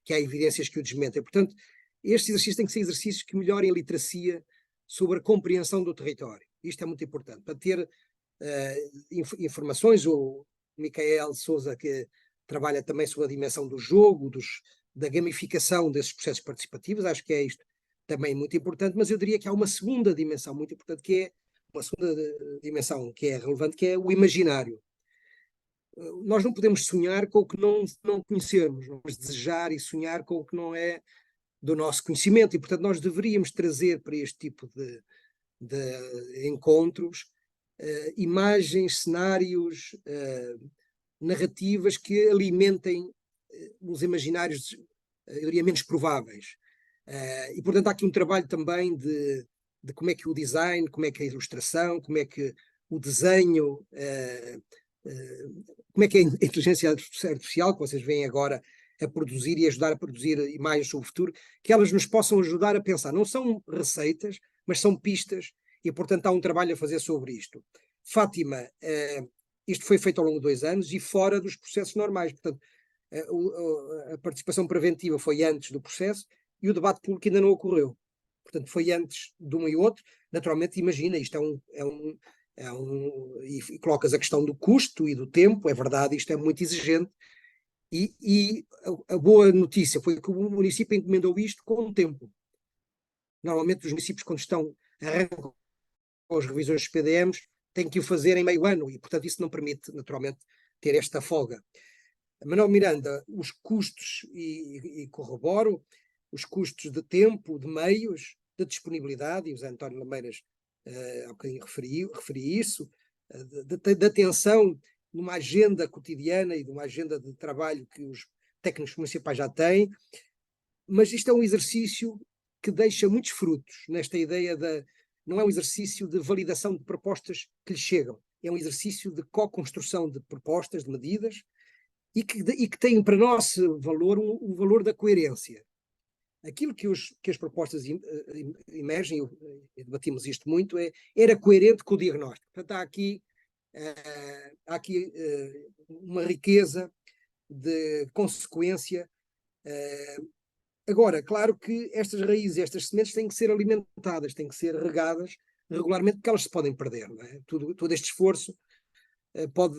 que há evidências que o desmentem. Portanto, estes exercícios têm que ser exercícios que melhorem a literacia sobre a compreensão do território. Isto é muito importante, para ter informações. O Micael Sousa, que trabalha também sobre a dimensão do jogo, da gamificação desses processos participativos, acho que é isto também muito importante, mas eu diria que há uma segunda dimensão muito importante, que é uma segunda dimensão que é relevante, que é o imaginário. Nós não podemos sonhar com o que não conhecemos, mas desejar e sonhar com o que não é do nosso conhecimento, e portanto nós deveríamos trazer para este tipo de encontros imagens, cenários, narrativas que alimentem os imaginários, eu diria, menos prováveis. E portanto há aqui um trabalho também de como é que o design, como é que a ilustração, como é que o desenho, como é que a inteligência artificial, que vocês veem agora a produzir e ajudar a produzir imagens sobre o futuro, que elas nos possam ajudar a pensar. Não são receitas, mas são pistas, e portanto há um trabalho a fazer sobre isto. Fátima, isto foi feito ao longo de 2 anos e fora dos processos normais. Portanto, a participação preventiva foi antes do processo e o debate público ainda não ocorreu. Portanto, foi antes de um e outro. Naturalmente, imagina, isto e colocas a questão do custo e do tempo, é verdade, isto é muito exigente. E a boa notícia foi que o município encomendou isto com um tempo. Normalmente os municípios, quando arrancam as revisões dos PDMs, têm que o fazer em meio ano, e portanto isso não permite naturalmente ter esta folga. Manuel Miranda, os custos, e corroboro, os custos de tempo, de meios, de disponibilidade, e o Zé António Lameiras há bocadinho referi isso, de atenção numa agenda cotidiana e de uma agenda de trabalho que os técnicos municipais já têm, mas isto é um exercício que deixa muitos frutos nesta ideia não é um exercício de validação de propostas que lhe chegam, é um exercício de co-construção de propostas, de medidas, e que tem para nós valor o valor da coerência. Aquilo que as propostas emergem, e debatimos isto muito, era coerente com o diagnóstico. Portanto, há aqui uma riqueza de consequência. Agora, claro que estas raízes, estas sementes têm que ser alimentadas, têm que ser regadas regularmente, porque elas se podem perder. Não é? Todo este esforço pode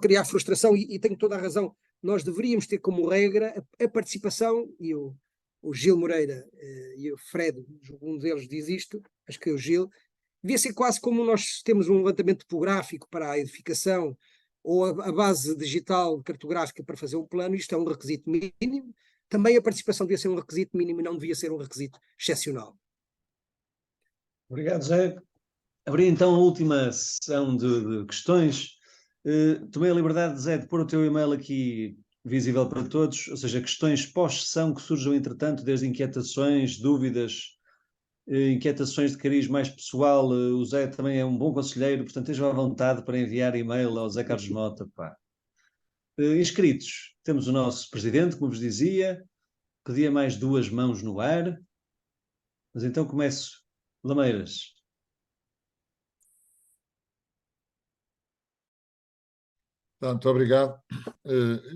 criar frustração, e tenho toda a razão. nós deveríamos ter como regra a participação, e o Gil Moreira e o Fred, um deles diz isto, acho que é o Gil, devia ser quase como nós temos um levantamento topográfico para a edificação ou a base digital cartográfica para fazer um plano, isto é um requisito mínimo, também a participação devia ser um requisito mínimo e não devia ser um requisito excepcional. Obrigado, Zé. Abri então a última sessão de questões. Tomei a liberdade, Zé, de pôr o teu e-mail aqui visível para todos, ou seja, questões pós-sessão que surjam entretanto, desde inquietações, dúvidas, inquietações de cariz mais pessoal. O Zé também é um bom conselheiro, portanto estejam à vontade para enviar e-mail ao Zé Carlos Mota. Pá. Inscritos, temos o nosso presidente, como vos dizia, pedia mais 2 mãos no ar, mas então começo. Lameiras. Muito obrigado.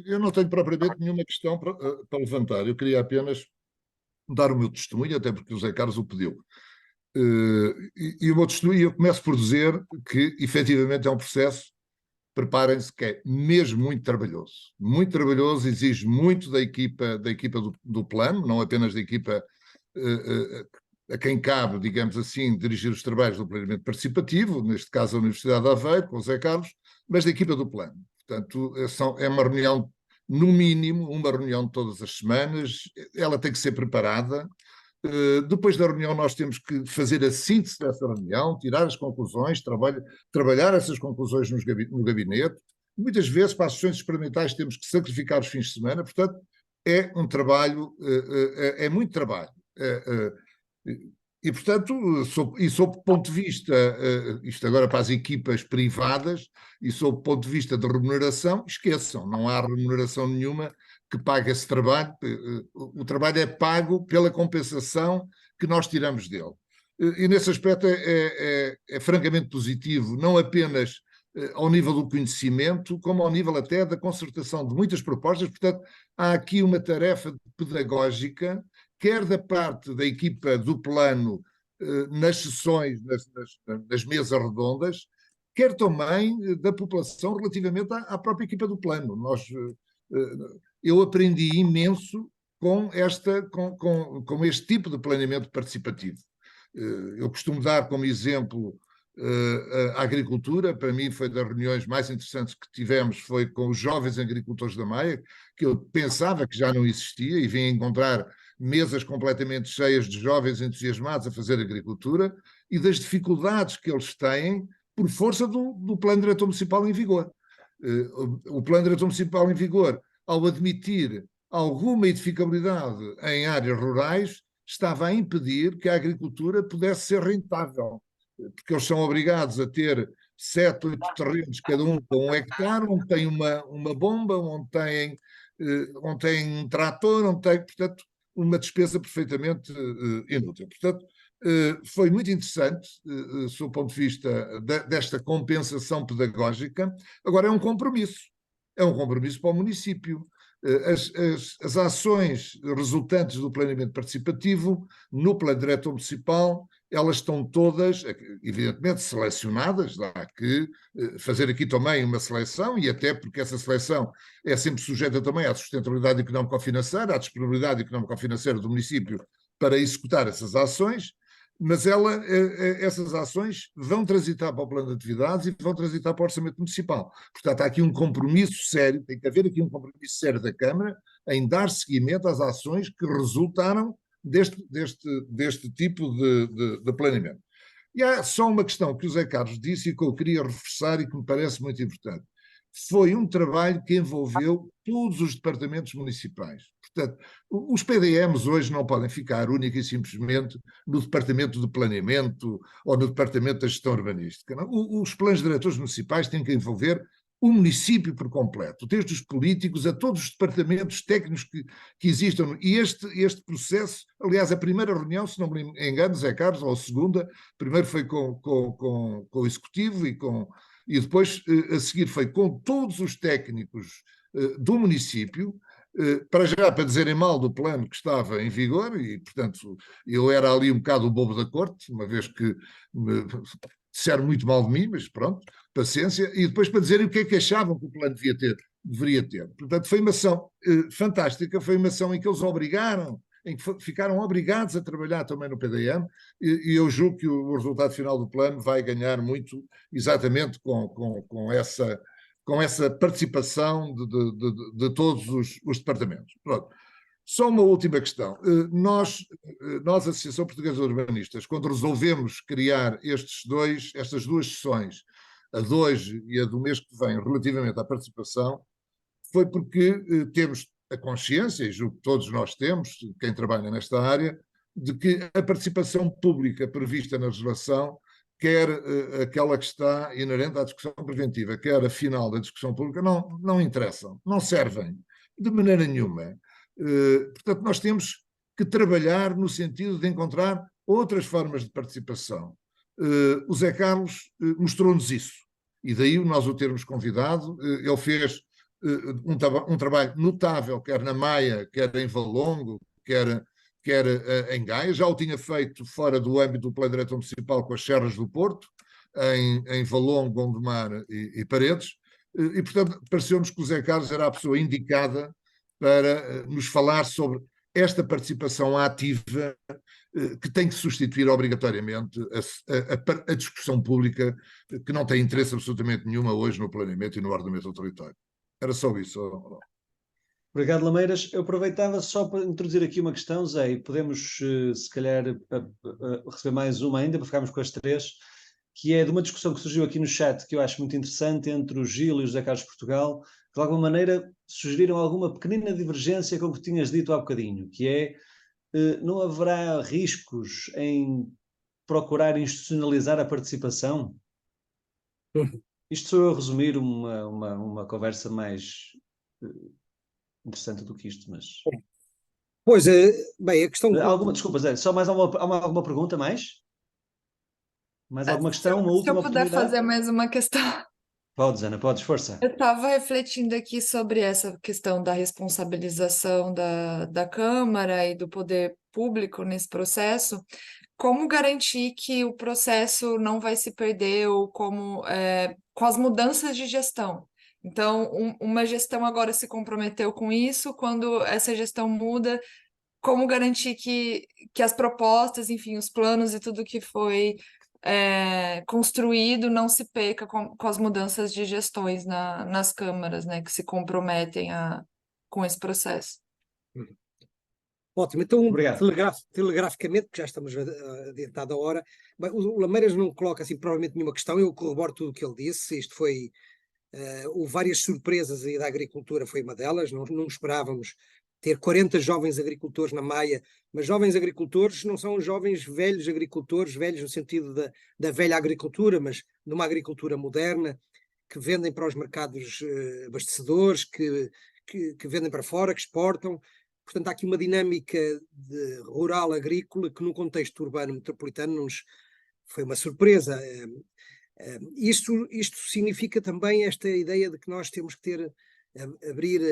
Eu não tenho propriamente nenhuma questão para levantar. Eu queria apenas dar o meu testemunho, até porque o Zé Carlos o pediu. E o meu testemunho, eu começo por dizer que, efetivamente, é um processo, preparem-se, que é mesmo muito trabalhoso, exige muito da equipa do plano, não apenas da equipa a quem cabe, digamos assim, dirigir os trabalhos do planeamento participativo, neste caso a Universidade de Aveiro, com o Zé Carlos, mas da equipa do plano. Portanto, é uma reunião, no mínimo, uma reunião todas as semanas, ela tem que ser preparada. Depois da reunião nós temos que fazer a síntese dessa reunião, tirar as conclusões, trabalhar essas conclusões no gabinete. Muitas vezes, para as sessões experimentais, temos que sacrificar os fins de semana. Portanto, é um trabalho, é muito trabalho. E, portanto, sob o ponto de vista, isto agora para as equipas privadas, e sob o ponto de vista de remuneração, esqueçam, não há remuneração nenhuma que pague esse trabalho. O trabalho é pago pela compensação que nós tiramos dele. E nesse aspecto é francamente positivo, não apenas ao nível do conhecimento, como ao nível até da concertação de muitas propostas. Portanto, há aqui uma tarefa pedagógica, quer da parte da equipa do plano nas sessões, nas mesas redondas, quer também da população relativamente à própria equipa do plano. Eu aprendi imenso com este tipo de planeamento participativo. Eu costumo dar como exemplo a agricultura. Para mim foi das reuniões mais interessantes que tivemos, foi com os jovens agricultores da Maia, que eu pensava que já não existia, e vim encontrar mesas completamente cheias de jovens entusiasmados a fazer agricultura, e das dificuldades que eles têm por força do Plano Diretor Municipal em vigor. O Plano Diretor Municipal em vigor, ao admitir alguma edificabilidade em áreas rurais, estava a impedir que a agricultura pudesse ser rentável, porque eles são obrigados a ter 7, 8 terrenos, cada um com 1 hectare, onde tem uma bomba, onde tem um trator, onde tem, portanto, uma despesa perfeitamente inútil. Portanto, foi muito interessante, sob o ponto de vista desta compensação pedagógica. Agora é um compromisso para o município. As ações resultantes do planeamento participativo no Plano Diretor Municipal, elas estão todas, evidentemente, selecionadas. Há que fazer aqui também uma seleção, e até porque essa seleção é sempre sujeita também à sustentabilidade económico-financeira, à disponibilidade económico-financeira do município para executar essas ações, mas essas ações vão transitar para o plano de atividades e vão transitar para o orçamento municipal. Portanto, há aqui um compromisso sério, tem que haver aqui um compromisso sério da Câmara em dar seguimento às ações que resultaram deste tipo de planeamento. E há só uma questão que o Zé Carlos disse e que eu queria reforçar e que me parece muito importante. Foi um trabalho que envolveu todos os departamentos municipais. Portanto, os PDMs hoje não podem ficar única e simplesmente no departamento de planeamento ou no departamento da gestão urbanística. Não? Os planos diretores municipais têm que envolver o município por completo, desde os políticos a todos os departamentos técnicos que existam. E este processo, aliás, a primeira reunião, se não me engano, Zé Carlos, ou a segunda, primeiro foi com o Executivo e depois, a seguir, foi com todos os técnicos do município, para dizerem mal do plano que estava em vigor, e, portanto, eu era ali um bocado o bobo da corte, uma vez que me disseram muito mal de mim, mas pronto, paciência, e depois para dizerem o que é que achavam que o plano deveria ter. Portanto, foi uma ação fantástica, foi uma ação em que eles obrigaram, em que ficaram obrigados a trabalhar também no PDM, e eu julgo que o resultado final do plano vai ganhar muito exatamente com essa participação de todos os departamentos. Pronto. Só uma última questão. Nós, Associação Portuguesa de Urbanistas, quando resolvemos criar estas duas sessões, a de hoje e a do mês que vem, relativamente à participação, foi porque temos a consciência, e julgo que todos nós temos, quem trabalha nesta área, de que a participação pública prevista na legislação, quer aquela que está inerente à discussão preventiva, quer a final da discussão pública, não interessam, não servem de maneira nenhuma. Portanto, nós temos que trabalhar no sentido de encontrar outras formas de participação. O Zé Carlos mostrou-nos isso, e daí nós o termos convidado. Ele fez um trabalho notável, quer na Maia, quer em Valongo, quer em Gaia. Já o tinha feito fora do âmbito do Plano Diretor Municipal com as Serras do Porto, em Valongo, Gondomar e Paredes, e portanto pareceu-nos que o Zé Carlos era a pessoa indicada para nos falar sobre esta participação ativa que tem que substituir obrigatoriamente a discussão pública, que não tem interesse absolutamente nenhuma hoje no planeamento e no ordenamento autoritário. Era só isso. Obrigado, Lameiras. Eu aproveitava só para introduzir aqui uma questão, Zé, e podemos, se calhar, receber mais uma ainda, para ficarmos com as três, que é de uma discussão que surgiu aqui no chat, que eu acho muito interessante, entre o Gil e o José Carlos Portugal, que de alguma maneira sugeriram alguma pequenina divergência com o que tinhas dito há bocadinho, que é, não haverá riscos em procurar institucionalizar a participação? Isto sou eu a resumir uma conversa mais interessante do que isto, mas... Pois, bem, a questão... Desculpa, Zé, só mais alguma pergunta mais? Mais alguma questão? Uma última oportunidade? Se eu puder fazer oportunidade? mais uma questão. Podes, Ana, podes, força. Eu estava refletindo aqui sobre essa questão da responsabilização da Câmara e do poder público nesse processo. Como garantir que o processo não vai se perder ou com as mudanças de gestão? Então, uma gestão agora se comprometeu com isso, quando essa gestão muda, como garantir que as propostas, enfim, os planos e tudo que foi construído não se perca com as mudanças de gestões nas câmaras, né, que se comprometem com esse processo. Ótimo, então Obrigado. telegraficamente, porque já estamos adiantado a hora, bem, o Lameiras não coloca assim provavelmente nenhuma questão, eu corroboro tudo o que ele disse. Isto foi, houve várias surpresas aí da agricultura, foi uma delas, não esperávamos ter 40 jovens agricultores na Maia, mas jovens agricultores não são jovens velhos agricultores, velhos no sentido da velha agricultura, mas de uma agricultura moderna, que vendem para os mercados abastecedores, que vendem para fora, que exportam. Portanto, há aqui uma dinâmica rural agrícola que no contexto urbano metropolitano foi uma surpresa. Isto significa também esta ideia de que nós temos que abrir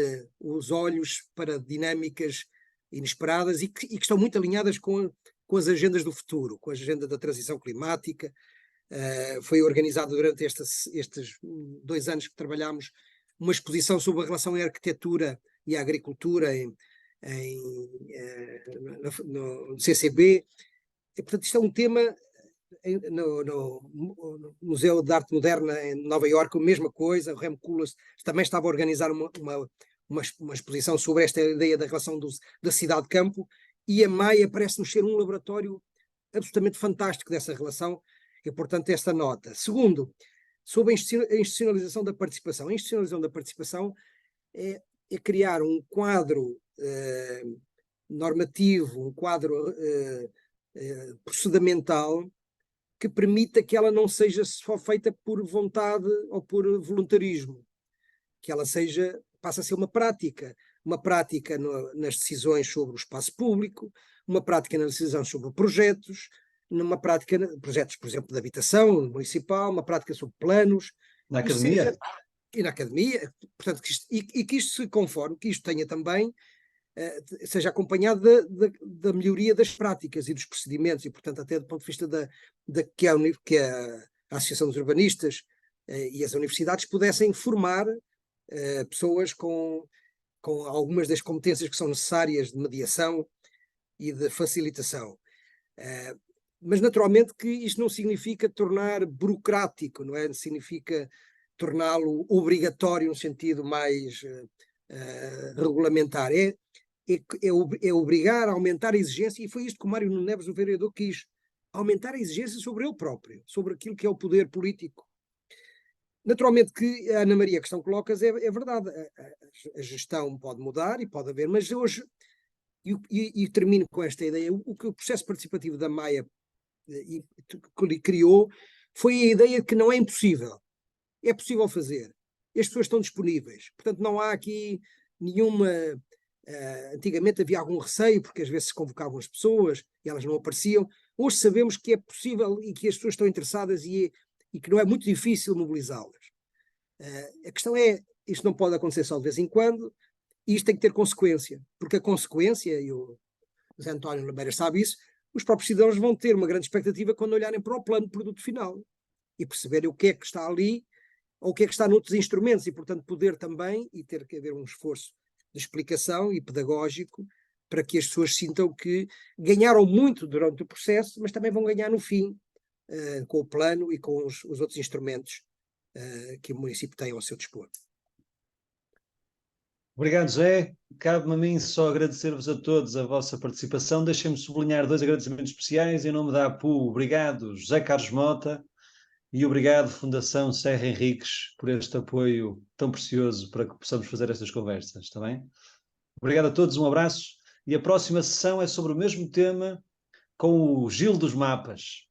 os olhos para dinâmicas inesperadas e que estão muito alinhadas com as agendas do futuro, com a agenda da transição climática. Foi organizado durante estes 2 anos que trabalhámos uma exposição sobre a relação entre a arquitetura e a agricultura no CCB. E, portanto, isto é um tema no Museu de Arte Moderna em Nova Iorque, a mesma coisa. O Rem Koolhaas também estava a organizar uma exposição sobre esta ideia da relação da cidade-campo, e a Maia parece-nos ser um laboratório absolutamente fantástico dessa relação, e portanto esta nota. Segundo, sobre a institucionalização da participação. A institucionalização da participação é criar um quadro normativo, um quadro procedimental que permita que ela não seja só feita por vontade ou por voluntarismo, que ela passe a ser uma prática nas decisões sobre o espaço público, uma prática nas decisões sobre projetos, numa prática, projetos, por exemplo, de habitação municipal, uma prática sobre planos. Na academia? E na academia, portanto, que isto se conforme, que isto tenha também, seja acompanhado da melhoria das práticas e dos procedimentos, e portanto até do ponto de vista que a Associação dos Urbanistas e as universidades pudessem formar pessoas com algumas das competências que são necessárias de mediação e de facilitação. Mas naturalmente que isto não significa tornar burocrático, não é? Significa torná-lo obrigatório no sentido mais regulamentar. É obrigar a aumentar a exigência, e foi isto que o Mário Neves, o vereador, quis. Aumentar a exigência sobre ele próprio, sobre aquilo que é o poder político. Naturalmente que a Ana Maria, a questão que colocas é verdade. A gestão pode mudar e pode haver, mas hoje, e termino com esta ideia, o que o processo participativo da Maia criou foi a ideia de que não é impossível. É possível fazer. As pessoas estão disponíveis. Portanto, não há aqui nenhuma... antigamente havia algum receio, porque às vezes se convocavam as pessoas e elas não apareciam. Hoje sabemos que é possível e que as pessoas estão interessadas e que não é muito difícil mobilizá-las. A questão é, isto não pode acontecer só de vez em quando, e isto tem que ter consequência, porque a consequência, e o José António Lameira sabe isso, os próprios cidadãos vão ter uma grande expectativa quando olharem para o plano de produto final e perceberem o que é que está ali ou o que é que está noutros instrumentos, e portanto poder também, e ter que haver um esforço de explicação e pedagógico para que as pessoas sintam que ganharam muito durante o processo, mas também vão ganhar no fim, com o plano e com os outros instrumentos que o município tem ao seu dispor. Obrigado, José. Cabe-me a mim só agradecer-vos a todos a vossa participação. Deixem-me sublinhar 2 agradecimentos especiais. Em nome da APU, obrigado José Carlos Mota e obrigado Fundação Serra Henriques por este apoio tão precioso para que possamos fazer estas conversas, está bem? Obrigado a todos, um abraço. E a próxima sessão é sobre o mesmo tema com o Gil dos Mapas.